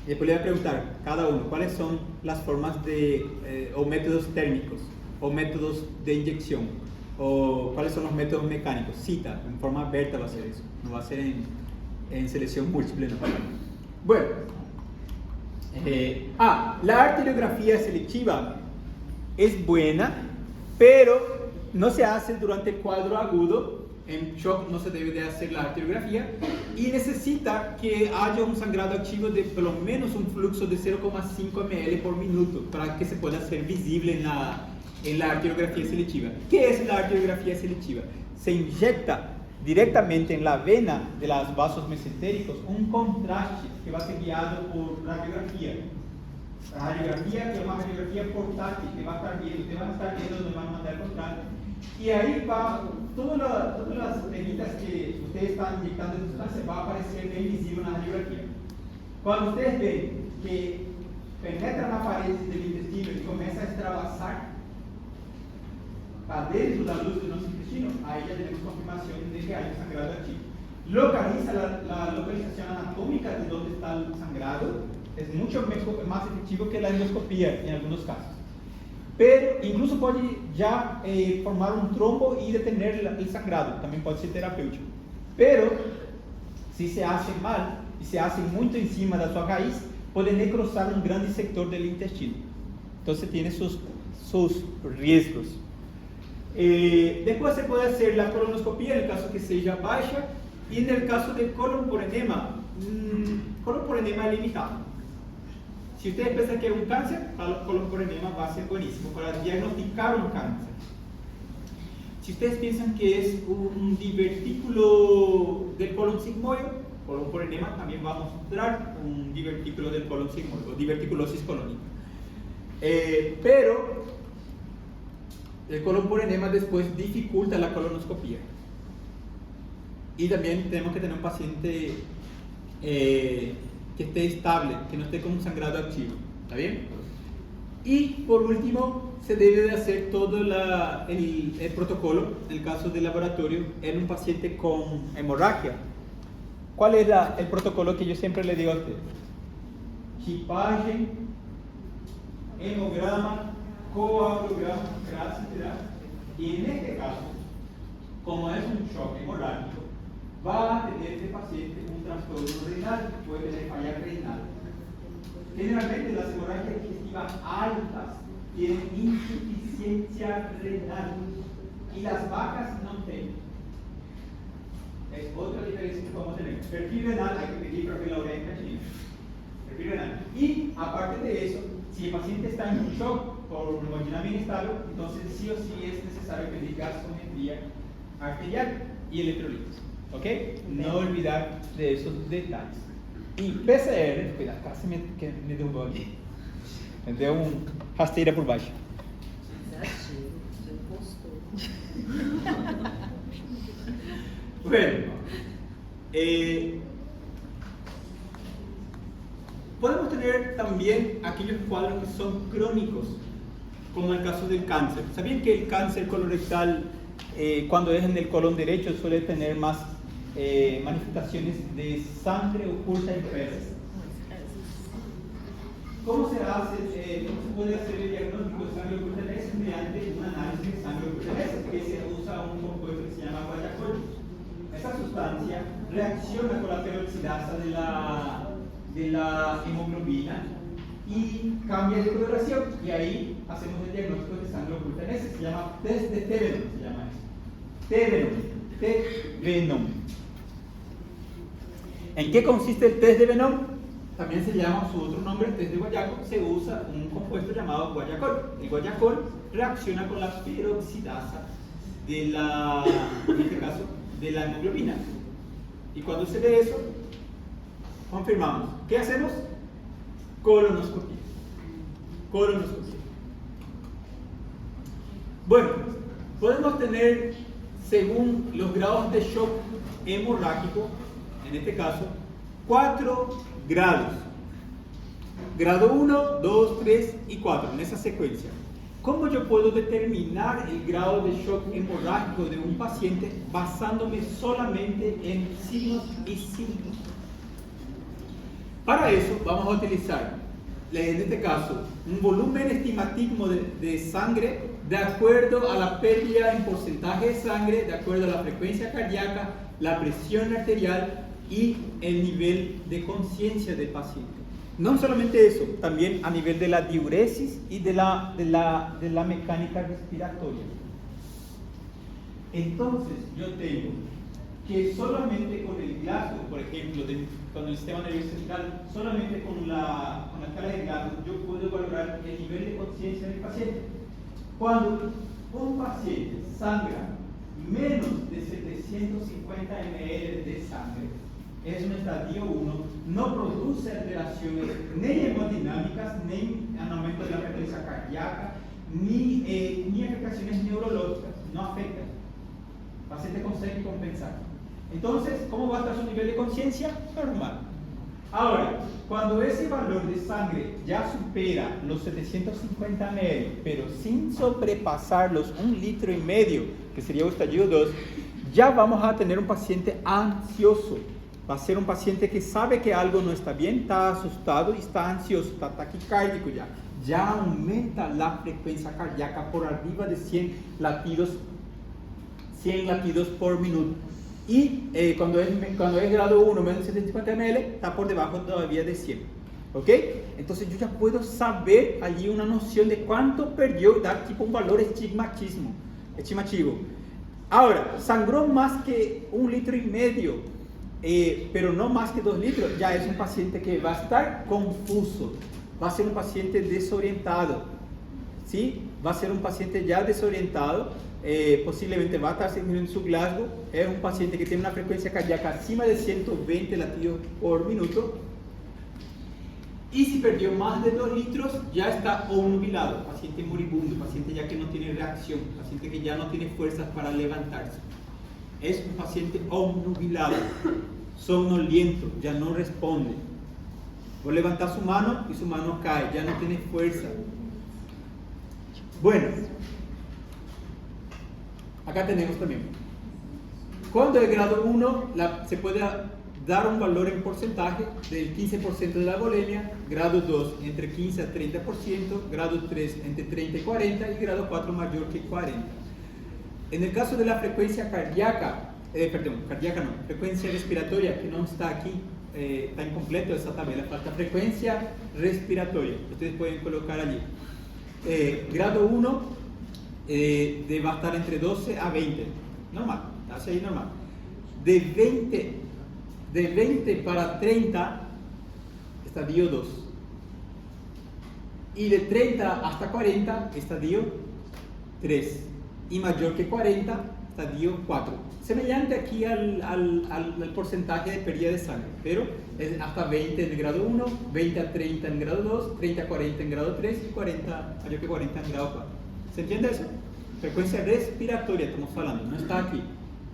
Después les voy a preguntar cada uno cuáles son las formas o métodos térmicos, o métodos de inyección, o cuáles son los métodos mecánicos. Cita, en forma abierta va a ser eso, no va a ser en selección múltiple, no. Bueno, la arteriografía selectiva es buena, pero no se hace durante el cuadro agudo. En shock no se debe de hacer la arteriografía y necesita que haya un sangrado activo de por lo menos un flujo de 0,5 ml por minuto para que se pueda hacer visible en la arteriografía selectiva. ¿Qué es la arteriografía selectiva? Se inyecta directamente en la vena de los vasos mesentéricos un contraste que va a ser guiado por radiografía. La radiografía, que es una radiografía portátil, que va a estar viendo, te van a estar viendo donde van a mandar el contraste. Y ahí va, todas las venitas que ustedes están inyectando en sustancia va a aparecer bien visible en la radiografía. Cuando ustedes ven que penetra la pared del intestino y comienza a extravasar para dentro de la luz de nuestro intestino, ahí ya tenemos confirmación de que hay un sangrado activo. Localiza la localización anatómica de dónde está el sangrado, es mucho más efectivo que la endoscopía en algunos casos. Pero incluso puede ya formar un trombo y detener el sangrado, también puede ser terapéutico. Pero si se hace mal y se hace muito encima de su raíz, puede necrosar un gran sector del intestino. Entonces tiene sus riesgos. Después se puede hacer la colonoscopia en el caso que sea baja y en el caso del colon por enema es limitado. Si ustedes piensan que es un cáncer, el colon por enema va a ser buenísimo para diagnosticar un cáncer. Si ustedes piensan que es un divertículo del colon sigmoide, colon por enema también va a mostrar un divertículo del colon sigmoide o diverticulosis colónica. Pero el colon por enema después dificulta la colonoscopia. Y también tenemos que tener un paciente que esté estable, que no esté con un sangrado activo. ¿Está bien? Y por último, se debe de hacer todo el protocolo, en el caso del laboratorio, en un paciente con hemorragia. ¿Cuál es el protocolo que yo siempre le digo a usted? Chipaje, hemograma, coagulograma, etc. Y en este caso, como es un shock hemorrágico, va a tener este paciente un trastorno renal, puede tener falla renal. Generalmente las hemorragias digestivas altas tienen insuficiencia renal y las bajas no tienen. Es otra diferencia que vamos a tener. Perfil renal, hay que pedir perfil laurenca chilena. Perfil renal. Y aparte de eso, si el paciente está en un shock por hemodinamia inestable, entonces sí o sí es necesario pedir gasometría arterial y electrolitos. ¿Ok? No olvidar de esos detalles. Y PCR, cuidado, casi me derrubó aquí. Me deu rasteira por baixo. Bueno, podemos tener también aquellos cuadros que son crónicos, como el caso del cáncer. ¿Sabían que el cáncer colorectal, cuando es en el colon derecho, suele tener más manifestaciones de sangre oculta en feces? ¿Cómo se puede hacer el diagnóstico de sangre oculta en feces? Mediante un análisis de sangre oculta en feces, que se usa un compuesto que se llama guayacol. Esa sustancia reacciona con la peroxidasa de la hemoglobina y cambia de coloración, y ahí hacemos el diagnóstico de sangre oculta en heces. Se llama test de T-Venom, se llama eso. T-Venom. ¿En qué consiste el test de Venom? También se llama su otro nombre, test de guayaco. Se usa un compuesto llamado guayacol. El guayacol reacciona con la peroxidasa en este caso, de la hemoglobina. Y cuando se ve eso, confirmamos. ¿Qué hacemos? Colonoscopia. Colonoscopia. Bueno, podemos tener, según los grados de shock hemorrágico, en este caso, 4 grados. Grado 1, 2, 3 y 4, en esa secuencia. ¿Cómo yo puedo determinar el grado de shock hemorrágico de un paciente basándome solamente en signos y síntomas? Para eso vamos a utilizar, en este caso, un volumen estimativo de sangre de acuerdo a la pérdida en porcentaje de sangre, de acuerdo a la frecuencia cardíaca, la presión arterial y el nivel de conciencia del paciente. No solamente eso, también a nivel de la diuresis y de la mecánica respiratoria. Entonces, yo tengo que solamente con el Glasgow, por ejemplo, con el sistema nervioso central, solamente con la escala de Glasgow, yo puedo valorar el nivel de conciencia del paciente. Cuando un paciente sangra menos de 750 ml de sangre, es un estadio 1, no produce alteraciones ni hemodinámicas, ni en aumento de la frecuencia cardíaca, ni afectaciones neurológicas, no afecta. El paciente consegue compensar. Entonces, ¿cómo va a estar su nivel de conciencia? Normal. Ahora, cuando ese valor de sangre ya supera los 750 ml, pero sin sobrepasar los 1,5 litros, que sería el estadio 2, ya vamos a tener un paciente ansioso. Va a ser un paciente que sabe que algo no está bien, está asustado y está ansioso, está taquicárdico ya. Ya aumenta la frecuencia cardíaca por arriba de 100 latidos por minuto. Y cuando es grado 1 menos de 750 ml, está por debajo todavía de 100. ¿Ok? Entonces yo ya puedo saber allí una noción de cuánto perdió, dar tipo un valor estimativo. Ahora, sangró más que 1,5 litros, pero no más que 2 litros, ya es un paciente que va a estar confuso, va a ser un paciente desorientado, ¿sí? Va a ser un paciente ya desorientado, posiblemente va a estar en su Glasgow, es un paciente que tiene una frecuencia cardíaca acima de 120 latidos por minuto, y si perdió más de 2 litros, ya está obnubilado, paciente moribundo, paciente ya que no tiene reacción, paciente que ya no tiene fuerzas para levantarse. Es un paciente obnubilado, somnoliento, ya no responde. Vos levantás su mano y su mano cae, ya no tiene fuerza. Bueno, acá tenemos también. Cuando es grado 1, se puede dar un valor en porcentaje del 15% de la volemia, grado 2 entre 15 a 30%, grado 3 entre 30 y 40 y grado 4 mayor que 40. En el caso de la frecuencia frecuencia respiratoria, que no está aquí, está incompleto esa tabla, falta frecuencia respiratoria, ustedes pueden colocar allí. Grado 1 va a estar entre 12 a 20, normal, hacia ahí normal. De 20 para 30, estadio 2. Y de 30 hasta 40, estadio 3. Y mayor que 40, estadio 4. Semejante aquí al porcentaje de pérdida de sangre, pero es hasta 20 en el grado 1, 20 a 30 en grado 2, 30 a 40 en grado 3 y 40, mayor que 40 en grado 4. ¿Se entiende eso? Frecuencia respiratoria estamos hablando, no está aquí,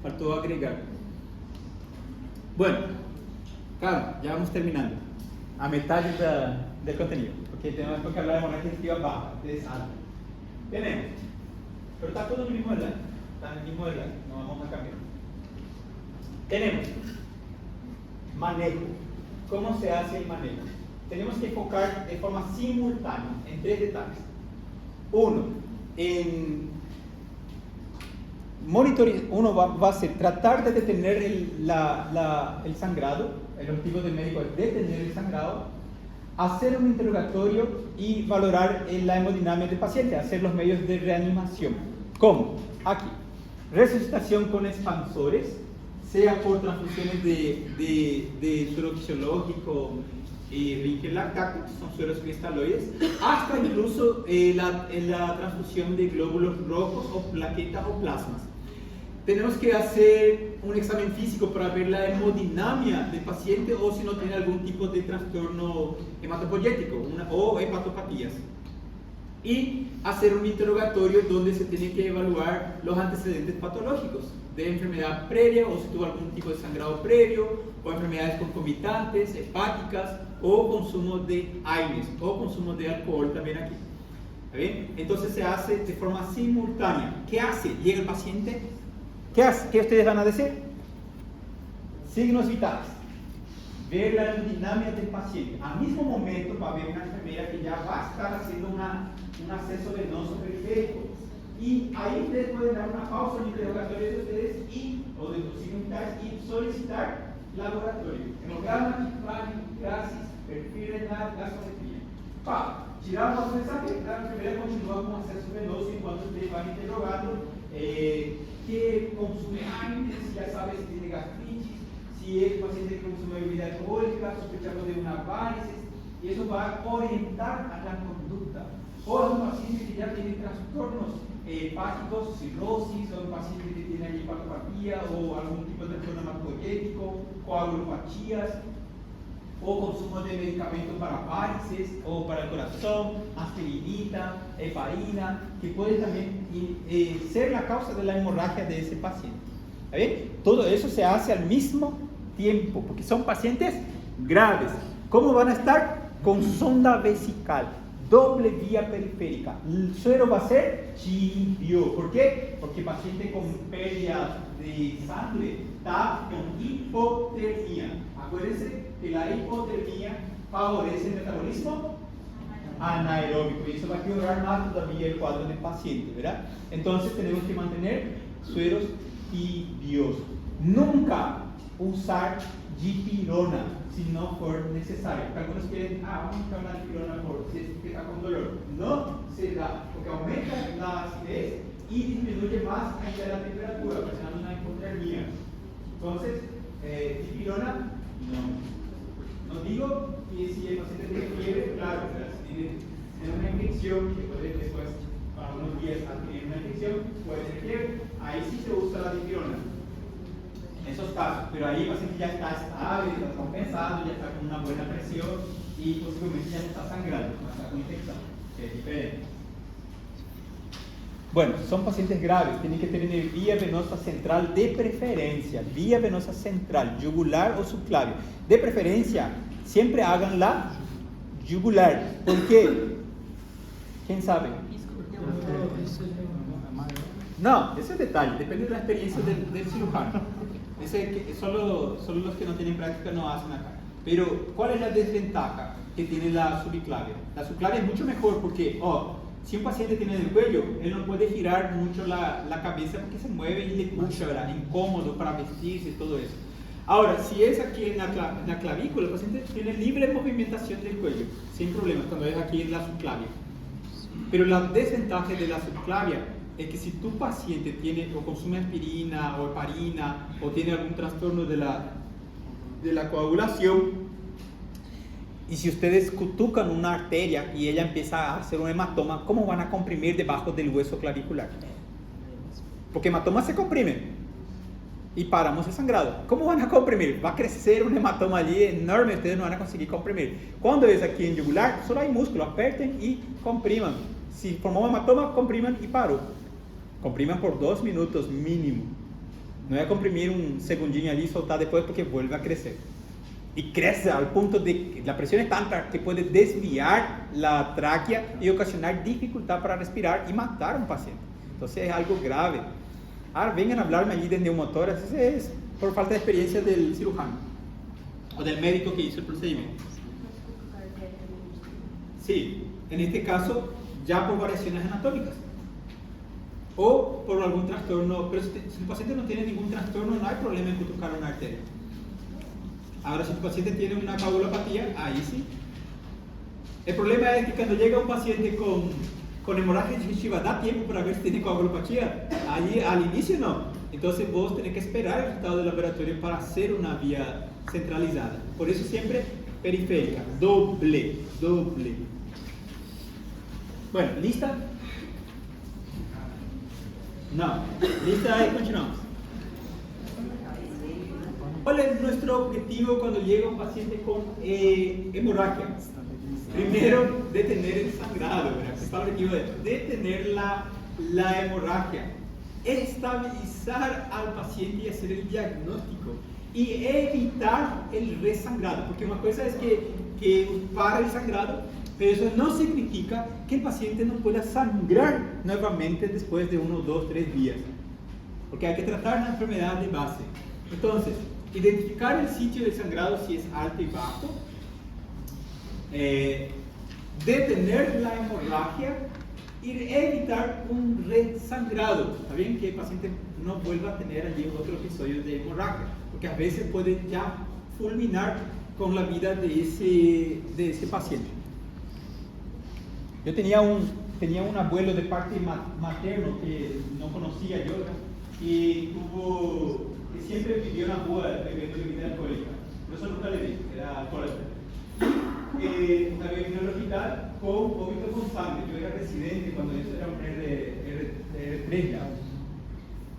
faltó agregar. Bueno, calma, ya vamos terminando. A mitad del contenido, porque tenemos que hablar de monarquía ejecutiva baja, es alta. Tenemos, pero está todo en el mismo orden, está en el mismo orden, no vamos a cambiar. Tenemos manejo. ¿Cómo se hace el manejo? Tenemos que enfocar de forma simultánea en 3 detalles. Uno, en monitorear, uno va a hacer, tratar de detener el sangrado. El objetivo del médico es detener el sangrado, hacer un interrogatorio y valorar la hemodinámica del paciente, hacer los medios de reanimación. ¿Cómo? Aquí, resucitación con expansores, sea por transfusiones de suero fisiológico y lactato, son sueros cristaloides, hasta incluso la transfusión de glóbulos rojos o plaquetas o plasmas. Tenemos que hacer un examen físico para ver la hemodinamia del paciente o si no tiene algún tipo de trastorno hematopoyético o hepatopatías. Y hacer un interrogatorio donde se tiene que evaluar los antecedentes patológicos de enfermedad previa o si tuvo algún tipo de sangrado previo o enfermedades concomitantes, hepáticas o consumo de AINES o consumo de alcohol también aquí. ¿Está bien? Entonces se hace de forma simultánea. ¿Qué hace? Llega el paciente. ¿Qué hace? ¿Qué ustedes van a decir? Signos vitales. Ver la hemodinámica del paciente. Al mismo momento va a haber una enfermera que ya va a estar haciendo un acceso venoso periférico. Y ahí ustedes pueden dar una pausa en el interrogatorio de ustedes o de sus signos vitales y solicitar laboratorio. Hemograma, grasis, perfil renal, gasometría. Tiramos el mensaje, la enfermera continúa con acceso venoso y cuando ustedes van interrogando que consume AINES, ya sabe si tiene gastritis, si es paciente que consume bebida alcohólica, sospechando de una varices, y eso va a orientar a la conducta. O es un paciente que ya tiene trastornos hepáticos, cirrosis, o un paciente que tiene hepatopatía o algún tipo de trastorno hematopoyético, coagulopatías, o consumo de medicamentos para varices o para el corazón, aspirinita, heparina, que puede también ser la causa de la hemorragia de ese paciente. ¿Está bien? Todo eso se hace al mismo tiempo, porque son pacientes graves. ¿Cómo van a estar? Con sonda vesical, doble vía periférica. El suero va a ser tibio. ¿Por qué? Porque el paciente con pérdida de sangre está con hipotermia. Acuérdense que la hipotermia favorece el metabolismo anaeróbico y eso va a empeorar más todavía el cuadro del paciente, ¿verdad? Entonces tenemos que mantener sueros tibios. Nunca usar dipirona si no fuera necesario. Algunos quieren, vamos a usar la dipirona por si es que está con dolor. No se da, porque aumenta la acidez y disminuye más allá la temperatura, ocasionando una hipotermia. Entonces, dipirona, no digo que si el paciente tiene fiebre, claro, pero si tiene una infección que puede después, para unos días adquirir una infección, puede tener fiebre, ahí sí se usa la dipirona. En esos casos, pero ahí el paciente ya está estable, está compensado, ya está con una buena presión y posiblemente ya no está sangrando, no está con infección, que es diferente. Bueno, son pacientes graves, tienen que tener vía venosa central de preferencia, vía venosa central, yugular o subclavio. De preferencia, siempre hagan la yugular. ¿Por qué? ¿Quién sabe? No, ese es detalle, depende de la experiencia del cirujano. Solo los que no tienen práctica no hacen acá. Pero, ¿cuál es la desventaja que tiene la subclavia? La subclavia es mucho mejor porque, si un paciente tiene el cuello, él no puede girar mucho la cabeza porque se mueve y le pucha, ¿verdad? Incómodo para vestirse y todo eso. Ahora, si es aquí en la clavícula, el paciente tiene libre movimentación del cuello, sin problemas, cuando es aquí en la subclavia. Pero la desventaja de la subclavia es que si tu paciente tiene o consume aspirina o heparina o tiene algún trastorno de la coagulación, y si ustedes tocan una arteria y ella empieza a hacer un hematoma, ¿cómo van a comprimir debajo del hueso clavicular? Porque hematomas se comprimen y paramos el sangrado. ¿Cómo van a comprimir? Va a crecer un hematoma allí enorme, ustedes no van a conseguir comprimir. Cuando es aquí en yugular, solo hay músculo, aperten y compriman. Si formó un hematoma, compriman y paro. Compriman por 2 minutos mínimo. No voy a comprimir un segundinho allí y soltar después porque vuelve a crecer. Y crece al punto de que la presión es tanta que puede desviar la tráquea y ocasionar dificultad para respirar y matar a un paciente. Entonces es algo grave. Ahora vengan a hablarme allí de neumotórax, eso es por falta de experiencia del cirujano o del médico que hizo el procedimiento. Sí, en este caso ya por variaciones anatómicas o por algún trastorno, pero si el paciente no tiene ningún trastorno no hay problema en tocar una arteria. Ahora, si tu paciente tiene una coagulopatía, ahí sí. El problema es que cuando llega un paciente con hemorragia digestiva, da tiempo para ver si tiene coagulopatía. Allí al inicio no. Entonces vos tenés que esperar el resultado del laboratorio para hacer una vía centralizada. Por eso siempre periférica, doble. Bueno, ¿lista? No. ¿Lista? Y continuamos. ¿Cuál es nuestro objetivo cuando llega un paciente con hemorragia? Primero, detener el sangrado, ¿verdad? ¿Qué es el objetivo de detener la hemorragia? Estabilizar al paciente y hacer el diagnóstico. Y evitar el resangrado, porque una cosa es que para el sangrado, pero eso no significa que el paciente no pueda sangrar nuevamente después de 1, 2, 3 días. Porque hay que tratar la enfermedad de base. Entonces, identificar el sitio del sangrado si es alto y bajo, detener la hemorragia y evitar un resangrado. Está bien que el paciente no vuelva a tener allí otro episodio de hemorragia, porque a veces puede ya fulminar con la vida de ese paciente. Yo tenía un abuelo de parte materno que no conocía yo, y que siempre pidió una boda de bebida alcohólica. Por eso nunca le di, era alcohólico. Una vez vino al hospital con vómito con sangre. Yo era residente cuando yo era un R3 ya.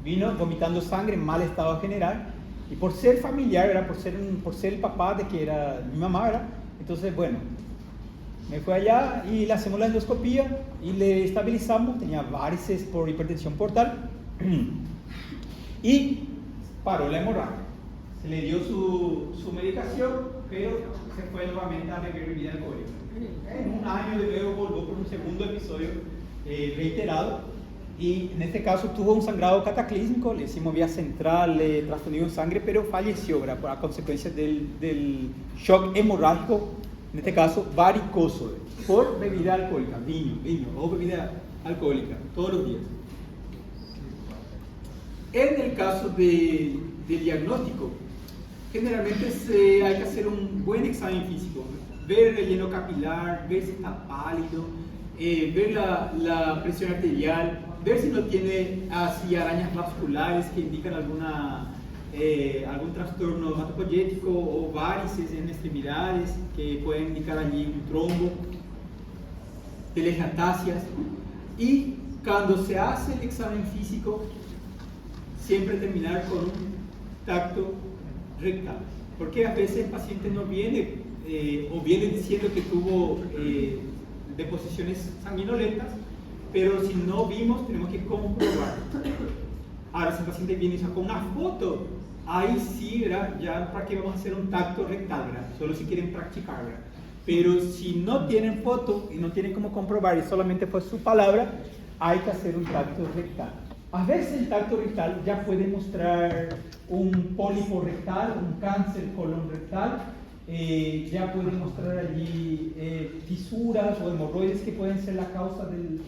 Vino vomitando sangre en mal estado general, y por ser familiar, ¿verdad? Por ser el papá de que era mi mamá, ¿verdad? Entonces, bueno, me fue allá y le hacemos la endoscopía y le estabilizamos. Tenía varices por hipertensión portal y paró la hemorragia. Se le dio su medicación, pero se fue nuevamente a beber bebida alcohólica. En un año de nuevo volvió por un segundo episodio reiterado, y en este caso tuvo un sangrado cataclísmico. Le hicimos vía central, le transfundió sangre, pero falleció, ¿verdad? Por a consecuencia del shock hemorrágico, en este caso varicoso, por bebida alcohólica, vino o bebida alcohólica, todos los días. En el caso del diagnóstico, generalmente hay que hacer un buen examen físico, ver el relleno capilar, ver si está pálido, ver la presión arterial, ver si no tiene así arañas vasculares que indican algún trastorno hematopoyético, o varices en extremidades que pueden indicar allí un trombo, telangiectasias. Y cuando se hace el examen físico, siempre terminar con un tacto rectal, porque a veces el paciente no viene o viene diciendo que tuvo deposiciones sanguinolentas, pero si no vimos, tenemos que comprobar. Ahora, si el paciente viene y saca una foto, ahí sí, ¿verdad? Ya para qué vamos a hacer un tacto rectal, ¿verdad? Solo si quieren practicar, ¿verdad? Pero si no tienen foto y no tienen cómo comprobar y solamente fue su palabra, hay que hacer un tacto rectal. A veces el tacto rectal ya puede mostrar un pólipo rectal, un cáncer colon rectal, ya puede mostrar allí fisuras o hemorroides que pueden ser la causa del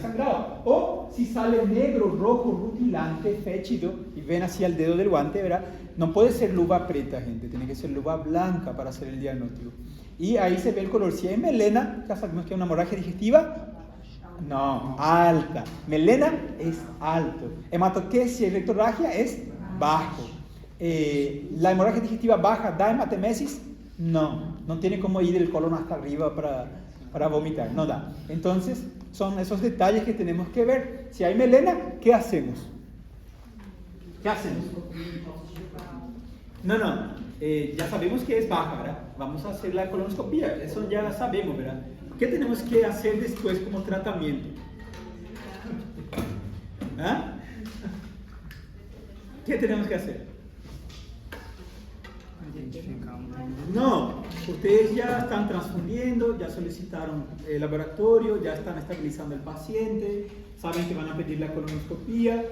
sangrado. O si sale negro, rojo, rutilante, féchido, y ven hacia el dedo del guante, ¿verdad? No puede ser luva preta, gente, tiene que ser luva blanca para hacer el diagnóstico. Y ahí se ve el color. Si hay melena, ya sabemos que es una hemorragia digestiva. No, alta. Melena es alto. Hematoquesia y rectorragia es bajo. La hemorragia digestiva baja da hematemesis. No tiene como ir el colon hasta arriba para vomitar, no da. Entonces, son esos detalles que tenemos que ver. Si hay melena, ¿qué hacemos? ¿Qué hacemos? Ya sabemos que es baja, ¿verdad? Vamos a hacer la colonoscopia, eso ya sabemos, ¿verdad? ¿Qué tenemos que hacer después como tratamiento? ¿Ah? ¿Qué tenemos que hacer? No, ustedes ya están transfundiendo, ya solicitaron el laboratorio, ya están estabilizando el paciente, saben que van a pedir la colonoscopia.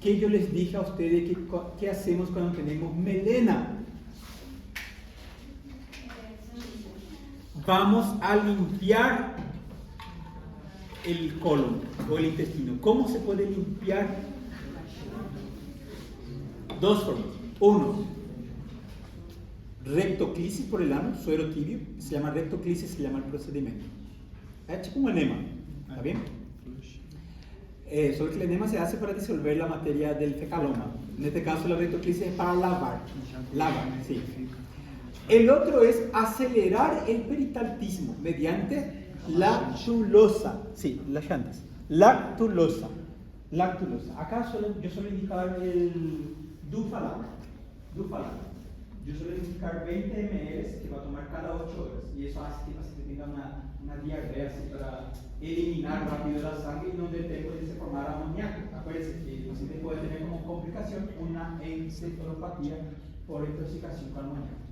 ¿Qué yo les dije a ustedes? ¿Qué hacemos cuando tenemos melena? Vamos a limpiar el colon o el intestino. ¿Cómo se puede limpiar? Dos formas. Uno, rectoclisis por el ano, suero tibio. Se llama rectoclisis, se llama el procedimiento. Es como un enema, ¿está bien? Solo que el enema se hace para disolver la materia del fecaloma. En este caso la rectoclisis es para lavar, sí. El otro es acelerar el peritaltismo mediante lactulosa. Sí, laxantes. Lactulosa. Acá yo suelo indicar el Dufalac. Yo suelo indicar 20 ml que va a tomar cada 8 horas. Y eso hace que el paciente tenga una diarrea así para eliminar rápido la sangre y donde puede se formar amoníaco. Acuérdense que el paciente puede tener como complicación una encefalopatía por intoxicación con amoníaco.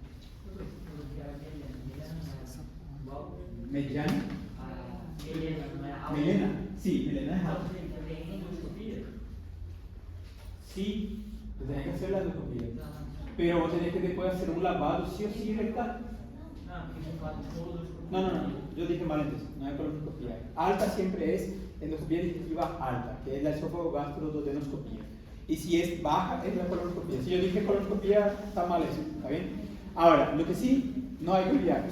¿Mediana? Melena. Sí, melena es alta. Sí, pues tenés que hacer la endoscopia. Pero vos tenés que después hacer un lavado, sí o sí, rectal. No, yo dije mal entonces, no hay colonoscopia. Alta siempre es endoscopia digestiva alta, que es la esófago-gastroduodenoscopia. Y si es baja, es la colonoscopia. Si yo dije colonoscopia, está mal eso, ¿está bien? Ahora, lo que sí, no hay que olvidar.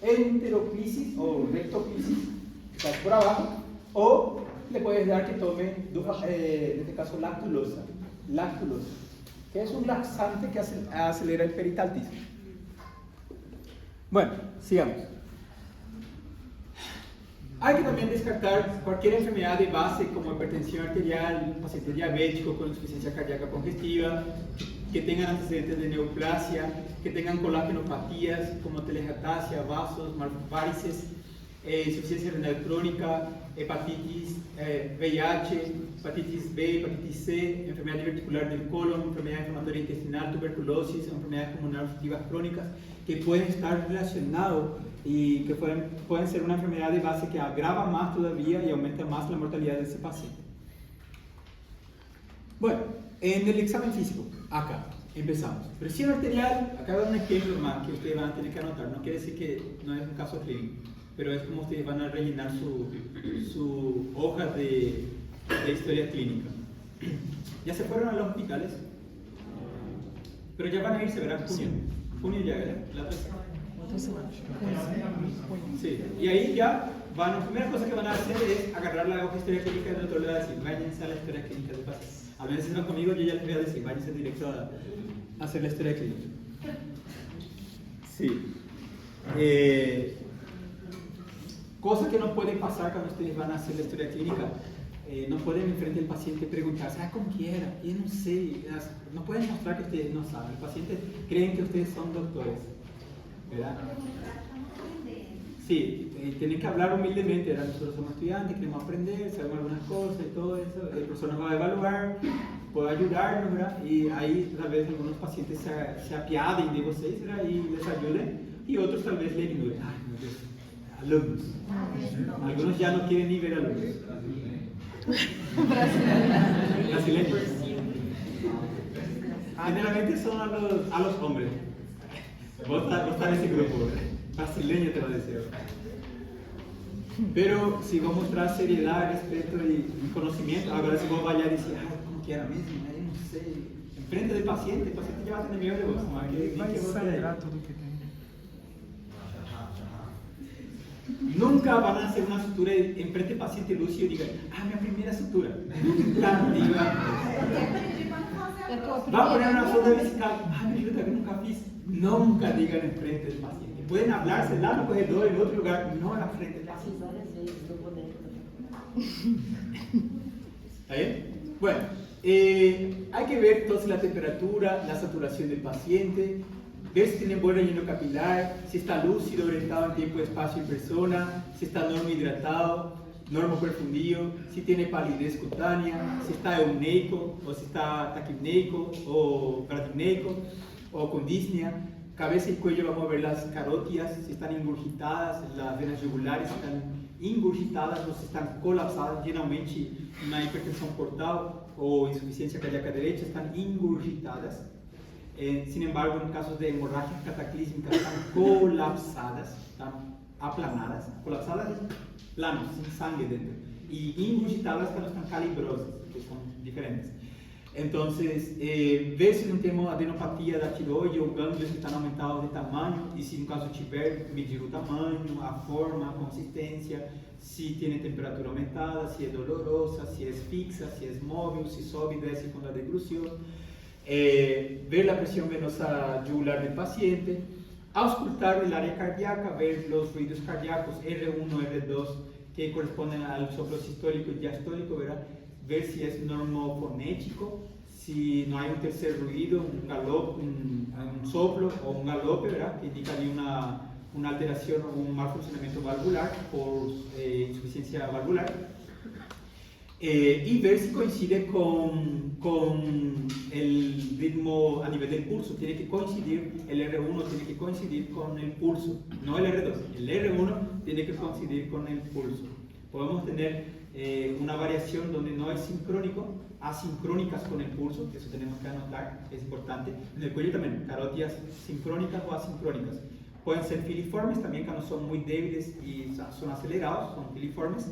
enteroclisis o rectoclisis, que está por abajo, o le puedes dar que tome, en este caso, lactulosa, que es un laxante que acelera el peritaltismo. Bueno, sigamos. Hay que también descartar cualquier enfermedad de base como hipertensión arterial, paciente diabético con insuficiencia cardíaca congestiva, que tengan antecedentes de neoplasia, que tengan colágenopatías como telangiectasia, vasos, varices, insuficiencia renal crónica, hepatitis, VIH, hepatitis B, hepatitis C, enfermedad diverticular del colon, enfermedad inflamatoria intestinal, tuberculosis, enfermedades pulmonares obstructivas crónicas, que pueden estar relacionados y que pueden ser una enfermedad de base que agrava más todavía y aumenta más la mortalidad de ese paciente. Bueno, en el examen físico, acá, empezamos. Presión arterial, acá va un ejemplo más que ustedes van a tener que anotar. No quiere decir que no es un caso clínico, pero es como ustedes van a rellenar su hoja de historia clínica. ¿Ya se fueron a los hospitales? Pero ya van a irse, ¿verdad? Junio ya, ¿verdad? La otra semana. Sí, y ahí ya la primera cosa que van a hacer es agarrar la hoja de historia clínica del doctor, le va a decir, váyanse a la historia clínica de paciente. A veces no conmigo, yo ya les voy a decir, váyanse directo a hacer la historia clínica. Sí. Cosa que no puede pasar cuando ustedes van a hacer la historia clínica. No pueden enfrente al paciente preguntarse, como quiera, yo no sé, no pueden mostrar que ustedes no saben. El paciente creen que ustedes son doctores, ¿verdad? Sí, tienen que hablar humildemente, ¿verdad? Nosotros somos estudiantes, queremos aprender, sabemos algunas cosas y todo eso, el profesor nos va a evaluar, puede ayudarnos, ¿verdad? Y ahí tal vez algunos pacientes se apiaden de ustedes, ¿verdad? Y les ayuden, y otros tal vez le ignoren. Ay, no, Dios, alumnos. Algunos ya no quieren ni ver alumnos. Brasileños. Generalmente son a los hombres. Vos estás en ese grupo, ¿verdad? Brasileño te va a decir. Pero si vos mostrás seriedad, respeto y conocimiento, ahora si vos vayas a decir, como quiera mismo, no sé, enfrente del paciente, el paciente ya va a tener miedo de vos. Nunca van a hacer una sutura enfrente del paciente lúcido y digan, mi primera sutura. Nunca digan. Va a poner una sonda vesical, mi ayuda que nunca fiz. Nunca digan enfrente del paciente. Pueden hablarse en el corredor, en otro lugar, no en la frente del paciente. ¿Está bien? Bueno, hay que ver entonces la temperatura, la saturación del paciente, ver si tiene buen relleno capilar, si está lúcido, orientado en tiempo, espacio y persona, si está normohidratado, normoperfundido, si tiene palidez cutánea, si está euneico, o si está taquipneico, o bradipneico, o con disnea. Cabeza y cuello, vamos a ver las carótidas, si están ingurgitadas, las venas yugulares, si están ingurgitadas o si están colapsadas, generalmente una hipertensión portal o insuficiencia cardíaca derecha, están ingurgitadas. Sin embargo, en casos de hemorragias cataclísmicas, están colapsadas, están aplanadas, colapsadas planos, sin sangre dentro, y ingurgitadas cuando están calibrosas, que son diferentes. Entonces, ver si no tenemos adenopatía da tiroide ou gânglios que están aumentados de tamaño, y si en caso tiver, medir el tamaño, a forma, a consistencia, si tiene temperatura aumentada, si es dolorosa, si es fixa, si es móvil, si sobe y desce con la deglución. Ver la presión venosa yugular del paciente, auscultar el área cardíaca, ver los ruidos cardíacos R1, R2 que corresponden al soplo sistólico y diastólico, ¿verdad? Ver si es normofonético, si no hay un tercer ruido, un galope, un soplo o un galope, ¿verdad? Que indicaría una alteración o un mal funcionamiento valvular por insuficiencia valvular. Y ver si coincide con el ritmo a nivel del pulso. Tiene que coincidir, el R1 tiene que coincidir con el pulso, no el R2. El R1 tiene que coincidir con el pulso. Podemos tener una variación donde no es sincrónico, asincrónicas con el pulso, eso tenemos que anotar, es importante. En el cuello también, carótidas sincrónicas o asincrónicas. Pueden ser filiformes también, cuando son muy débiles y son acelerados, son filiformes.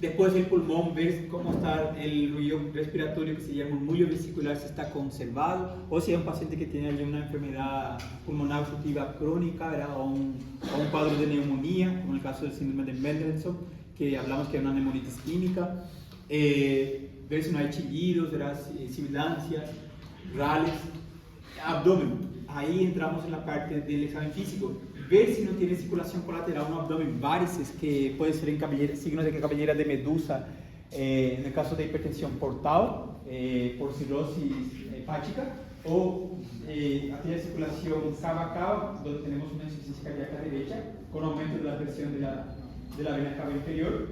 Después el pulmón, ver cómo está el ruido respiratorio que se llama murmullo vesicular, si está conservado, o si hay un paciente que tiene una enfermedad pulmonar obstructiva crónica, ¿verdad? O un cuadro de neumonía, como en el caso del síndrome de Mendelssohn, que hablamos que es una neumonitis química. Ver si no hay chillidos, ¿verdad? Sibilancias, rales, abdomen. Ahí entramos en la parte del examen físico. Ver si no tiene circulación colateral, un abdomen, varices, que puede ser en signos de cabellera de medusa, en el caso de hipertensión portal, por cirrosis hepática, o aquella circulación cava-cava, donde tenemos una insuficiencia cardíaca derecha, con aumento de la presión de la vena cava inferior.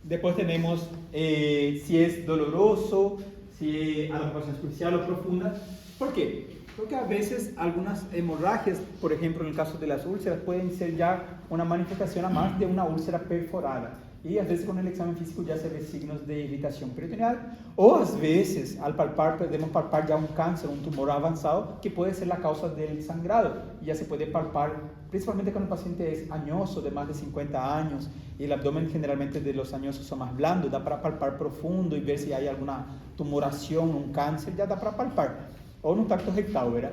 Después tenemos si es doloroso, si a la ocupación superficial o profunda. ¿Por qué? Porque a veces algunas hemorragias, por ejemplo en el caso de las úlceras, pueden ser ya una manifestación a más de una úlcera perforada. Y a veces con el examen físico ya se ve signos de irritación peritoneal. O a veces al palpar podemos palpar ya un cáncer, un tumor avanzado, que puede ser la causa del sangrado. Y ya se puede palpar, principalmente cuando el paciente es añoso, de más de 50 años, y el abdomen generalmente de los añosos son más blandos, da para palpar profundo y ver si hay alguna tumoración, un cáncer, ya da para palpar. O en un tacto rectal, ¿verdad?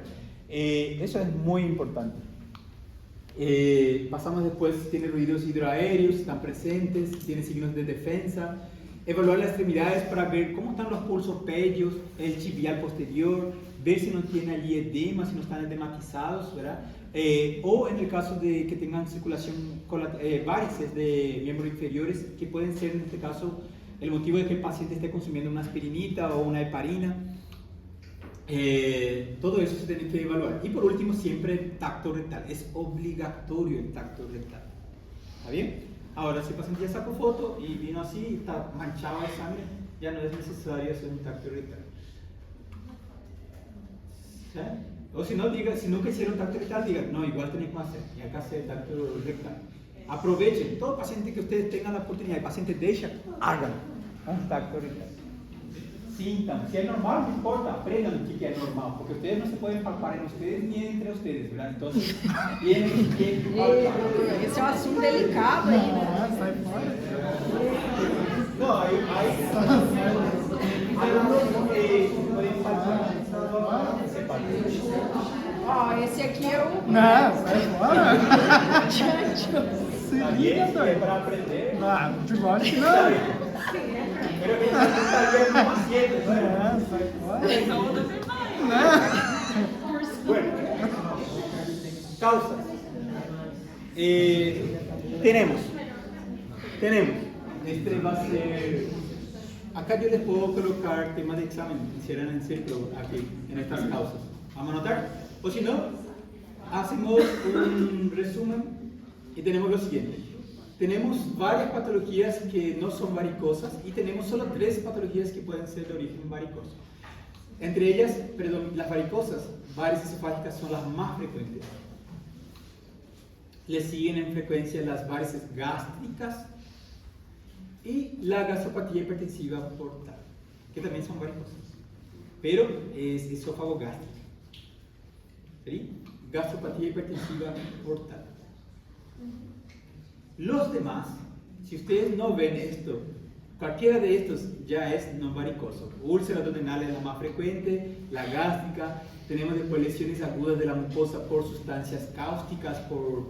Eso es muy importante. Pasamos después si tiene ruidos hidroaéreos, si están presentes, si tiene signos de defensa. Evaluar las extremidades para ver cómo están los pulsos pélvicos, el tibial posterior, ver si no tiene allí edema, si no están edematizados, ¿verdad? O en el caso de que tengan circulación, varices de miembros inferiores, que pueden ser en este caso el motivo de que el paciente esté consumiendo una aspirinita o una heparina. Todo eso se tiene que evaluar. Y por último, siempre el tacto rectal. Es obligatorio el tacto rectal. ¿Está bien? Ahora, si el paciente ya sacó foto y vino así, está manchado de sangre, ya no es necesario hacer un tacto rectal. ¿Sí? O si no, diga, si nunca hicieron tacto rectal, digan, no, igual tenemos que hacer. Y acá hacer el tacto rectal. Aprovechen. Todo paciente que ustedes tengan la oportunidad, el paciente deja, hagan un tacto rectal. Sintan, si es normal, no importa, aprendan que es normal, porque ustedes no se pueden palpar en ustedes ni entre ustedes, ¿verdad? Entonces, tienen que palpar. Esse é um assunto delicado aí, né? Sai fora. No, hay algunos que pueden palpar, se palpan. Ó, esse aqui é o... Não, sai fora. Está Se bien, liga, si es doido. para aprender. Ah, te gosto que não. Pero que no está bien como siempre, ¿no? É, sai fora. Bueno, causas. Tenemos. Este va a ser. Acá yo les puedo colocar temas de examen, hicieran en círculo aquí, en estas causas. Vamos a anotar. O si no, hacemos un resumen y tenemos lo siguiente. Tenemos varias patologías que no son varicosas y tenemos solo 3 patologías que pueden ser de origen varicoso. Entre ellas, las varicosas, varices esofágicas son las más frecuentes. Le siguen en frecuencia las varices gástricas y la gastropatía hipertensiva portal, que también son varicosas, pero es esófago gástrico. ¿Sí? Gastropatía hipertensiva portal. Los demás, si ustedes no ven esto, cualquiera de estos ya es no varicoso. Úlcera duodenal es la más frecuente, la gástrica, tenemos después lesiones agudas de la mucosa por sustancias cáusticas, por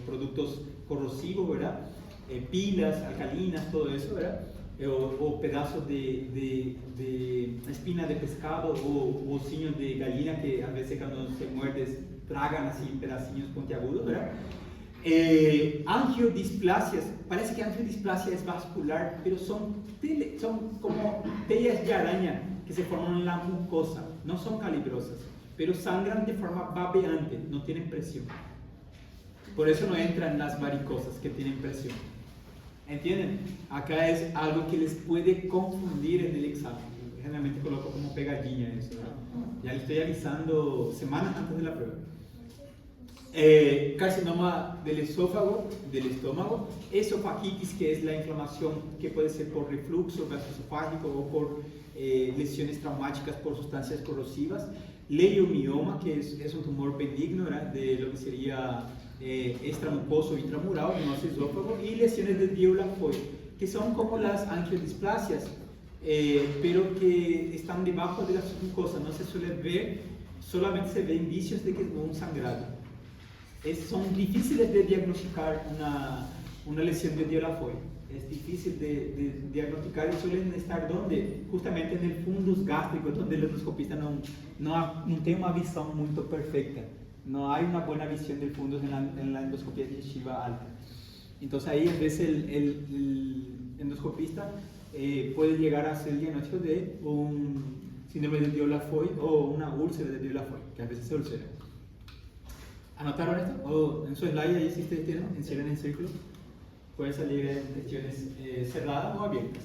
productos corrosivos, ¿verdad? Pilas, alcalinas, todo eso, ¿verdad? O pedazos de espina de pescado o ociños de gallina que a veces cuando se muerden tragan así pedacillos puntiagudos, ¿verdad? Angiodisplasias, parece que angiodisplasia es vascular, pero son como tellas de araña que se forman en la mucosa, no son calibrosas, pero sangran de forma babeante, no tienen presión. Por eso no entran las varicosas que tienen presión. ¿Entienden? Acá es algo que les puede confundir en el examen. Generalmente coloco como pegadilla eso, ¿verdad? Ya le estoy avisando semanas antes de la prueba. Carcinoma del esófago, del estómago, esofagitis, que es la inflamación que puede ser por reflujo gastroesofágico o por lesiones traumáticas por sustancias corrosivas, leiomioma, que es un tumor benigno, ¿verdad? De lo que sería extramucoso intramural, no es esófago, y lesiones del violafoide. que son como las angiodisplasias, pero que están debajo de la submucosa, no se suele ver, solamente se ven indicios de que hubo un sangrado. Son difíciles de diagnosticar una lesión de Dieulafoy. Es difícil de diagnosticar y suelen estar donde, justamente en el fundus gástrico, donde el endoscopista no tiene una visión muy perfecta. No hay una buena visión del fundus en la endoscopia digestiva alta. Entonces ahí a veces el endoscopista puede llegar a hacer el diagnóstico de un síndrome de Dieulafoy o una úlcera de Dieulafoy, que a veces se ulcera. ¿Anotaron esto? O en su slide ahí si ustedes tienen, encierren en círculo. Puede salir en lesiones cerradas o abiertas.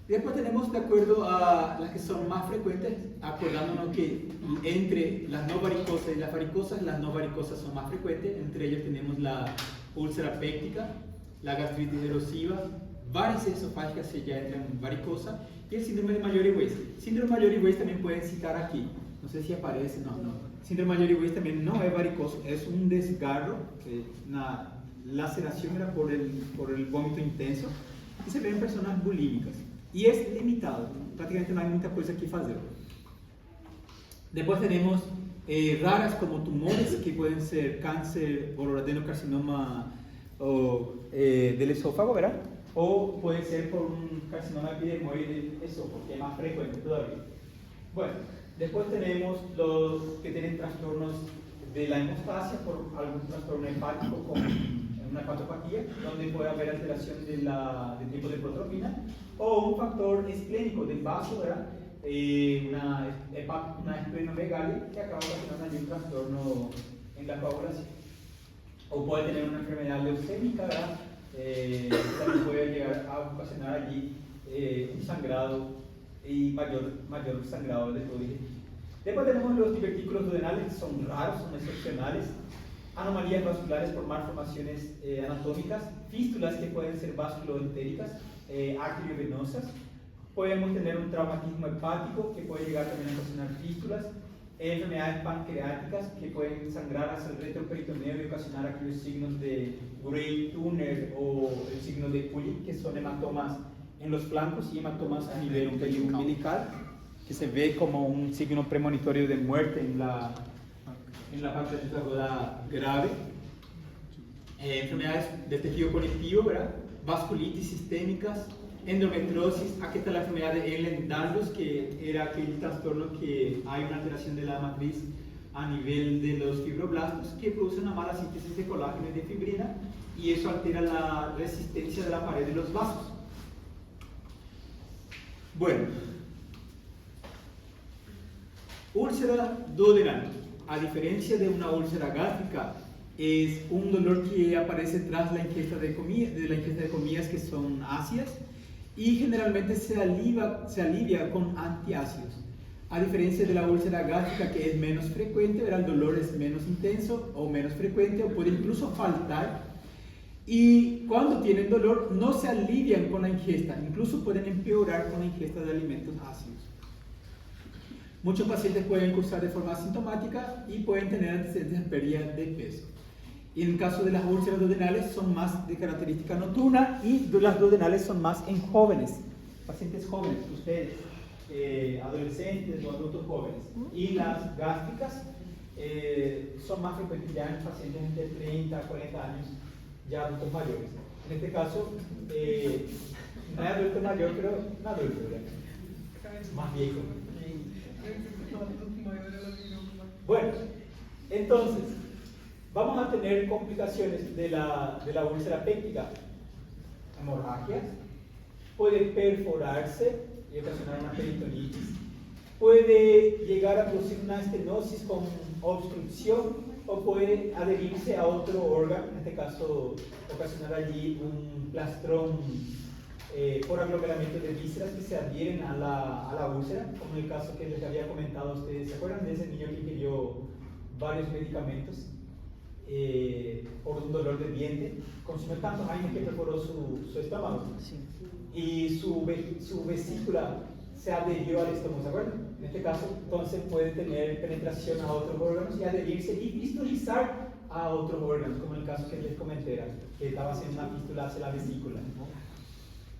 Después tenemos, de acuerdo a las que son más frecuentes, acordándonos que entre las no varicosas y las no varicosas son más frecuentes. Entre ellas tenemos la úlcera péptica, la gastritis erosiva, varices esofágicas que ya entran en varicosa, y el síndrome de Mayor-Weiss. Síndrome de Mayor-Weiss también pueden citar aquí. No sé si aparece, no. Síndrome de Mayor-Weiss también no es varicoso, es un desgarro, una laceración era por el vómito intenso, y se ve en personas bulímicas. Y es limitado, prácticamente no hay mucha cosa que hacer. Después tenemos raras como tumores que pueden ser cáncer o adenocarcinoma del esófago, ¿verdad? O puede ser por un carcinoma epidermoide del esófago, que es más frecuente todavía. Bueno, después tenemos los que tienen trastornos de la hemostasia por algún trastorno hepático como una hepatopatía, donde puede haber alteración del tipo de protropina, o un factor esplénico del vaso, ¿verdad? Una esplenomegalia que acaba ocasionando un trastorno en la coagulación. O puede tener una enfermedad leucémica, ¿verdad? También puede llegar a ocasionar allí un sangrado y mayor sangrado de todo. Después tenemos los divertículos duodenales, que son raros, son excepcionales. Anomalías vasculares por malformaciones anatómicas, fístulas que pueden ser vasculoentéricas, arteriovenosas. Podemos tener un traumatismo hepático que puede llegar también a ocasionar fístulas, enfermedades pancreáticas que pueden sangrar hacia el retroperitoneo y ocasionar aquellos signos de Gray-Turner o el signo de Pulick, que son hematomas en los flancos y hematomas a nivel umbilical, que se ve como un signo premonitorio de muerte en la pancreatitis aguda grave. Enfermedades del tejido conectivo, ¿verdad? Vasculitis sistémicas, endometriosis. Aquí está la enfermedad de Ehlers-Danlos, que era aquel trastorno que hay una alteración de la matriz a nivel de los fibroblastos que produce una mala síntesis de colágeno y de fibrina, y eso altera la resistencia de la pared de los vasos. Bueno, úlcera duodenal, a diferencia de una úlcera gástrica, es un dolor que aparece tras la ingesta de comidas que son ácidas, y generalmente se alivia con antiácidos. A diferencia de la úlcera gástrica, que es menos frecuente, el dolor es menos intenso o menos frecuente, o puede incluso faltar. Y cuando tienen dolor, no se alivian con la ingesta, incluso pueden empeorar con la ingesta de alimentos ácidos. Muchos pacientes pueden cursar de forma asintomática y pueden tener antecedentes de pérdida de peso. Y en el caso de las úlceras duodenales son más de característica nocturna, y las duodenales son más en jóvenes, pacientes jóvenes, ustedes, adolescentes o adultos jóvenes. Y las gástricas son más frecuentes ya en pacientes entre 30 a 40 años, ya adultos mayores. En este caso, no es adulto mayor, pero un adulto, ¿verdad? Más viejo. Bueno, entonces, vamos a tener complicaciones de la úlcera péptica. Hemorragias, puede perforarse y ocasionar una peritonitis, puede llegar a producir una estenosis con obstrucción, o puede adherirse a otro órgano, en este caso ocasionar allí un plastrón por aglomeramiento de vísceras que se adhieren a la úlcera, como en el caso que les había comentado a ustedes. ¿Se acuerdan de ese niño que ingirió varios medicamentos por un dolor de diente? Consumió tantos años que perforó su estómago, sí, y su vesícula se adherió al estómago, ¿se acuerdan? En este caso, entonces puede tener penetración a otros órganos y adherirse y fistulizar a otros órganos, como en el caso que les comenté, que estaba haciendo una fístula hacia la vesícula, ¿no?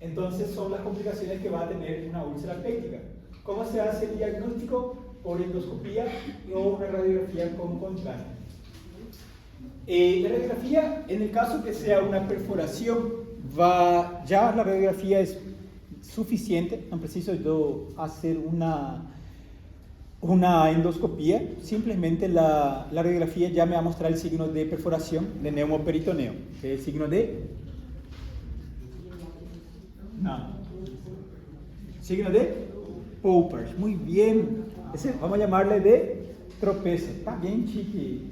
Entonces son las complicaciones que va a tener una úlcera péptica. ¿Cómo se hace el diagnóstico? Por endoscopía o una radiografía con contraste. La radiografía, en el caso que sea una perforación, ya la radiografía es suficiente, no preciso yo hacer una endoscopía, simplemente la radiografía ya me va a mostrar el signo de perforación de neumoperitoneo, que es el signo de... Signo de Poppers, muy bien. Ese, vamos a llamarle de tropezo. Está bien, chiqui.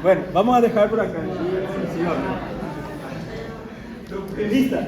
Bueno, vamos a dejar por acá. ¿Lista?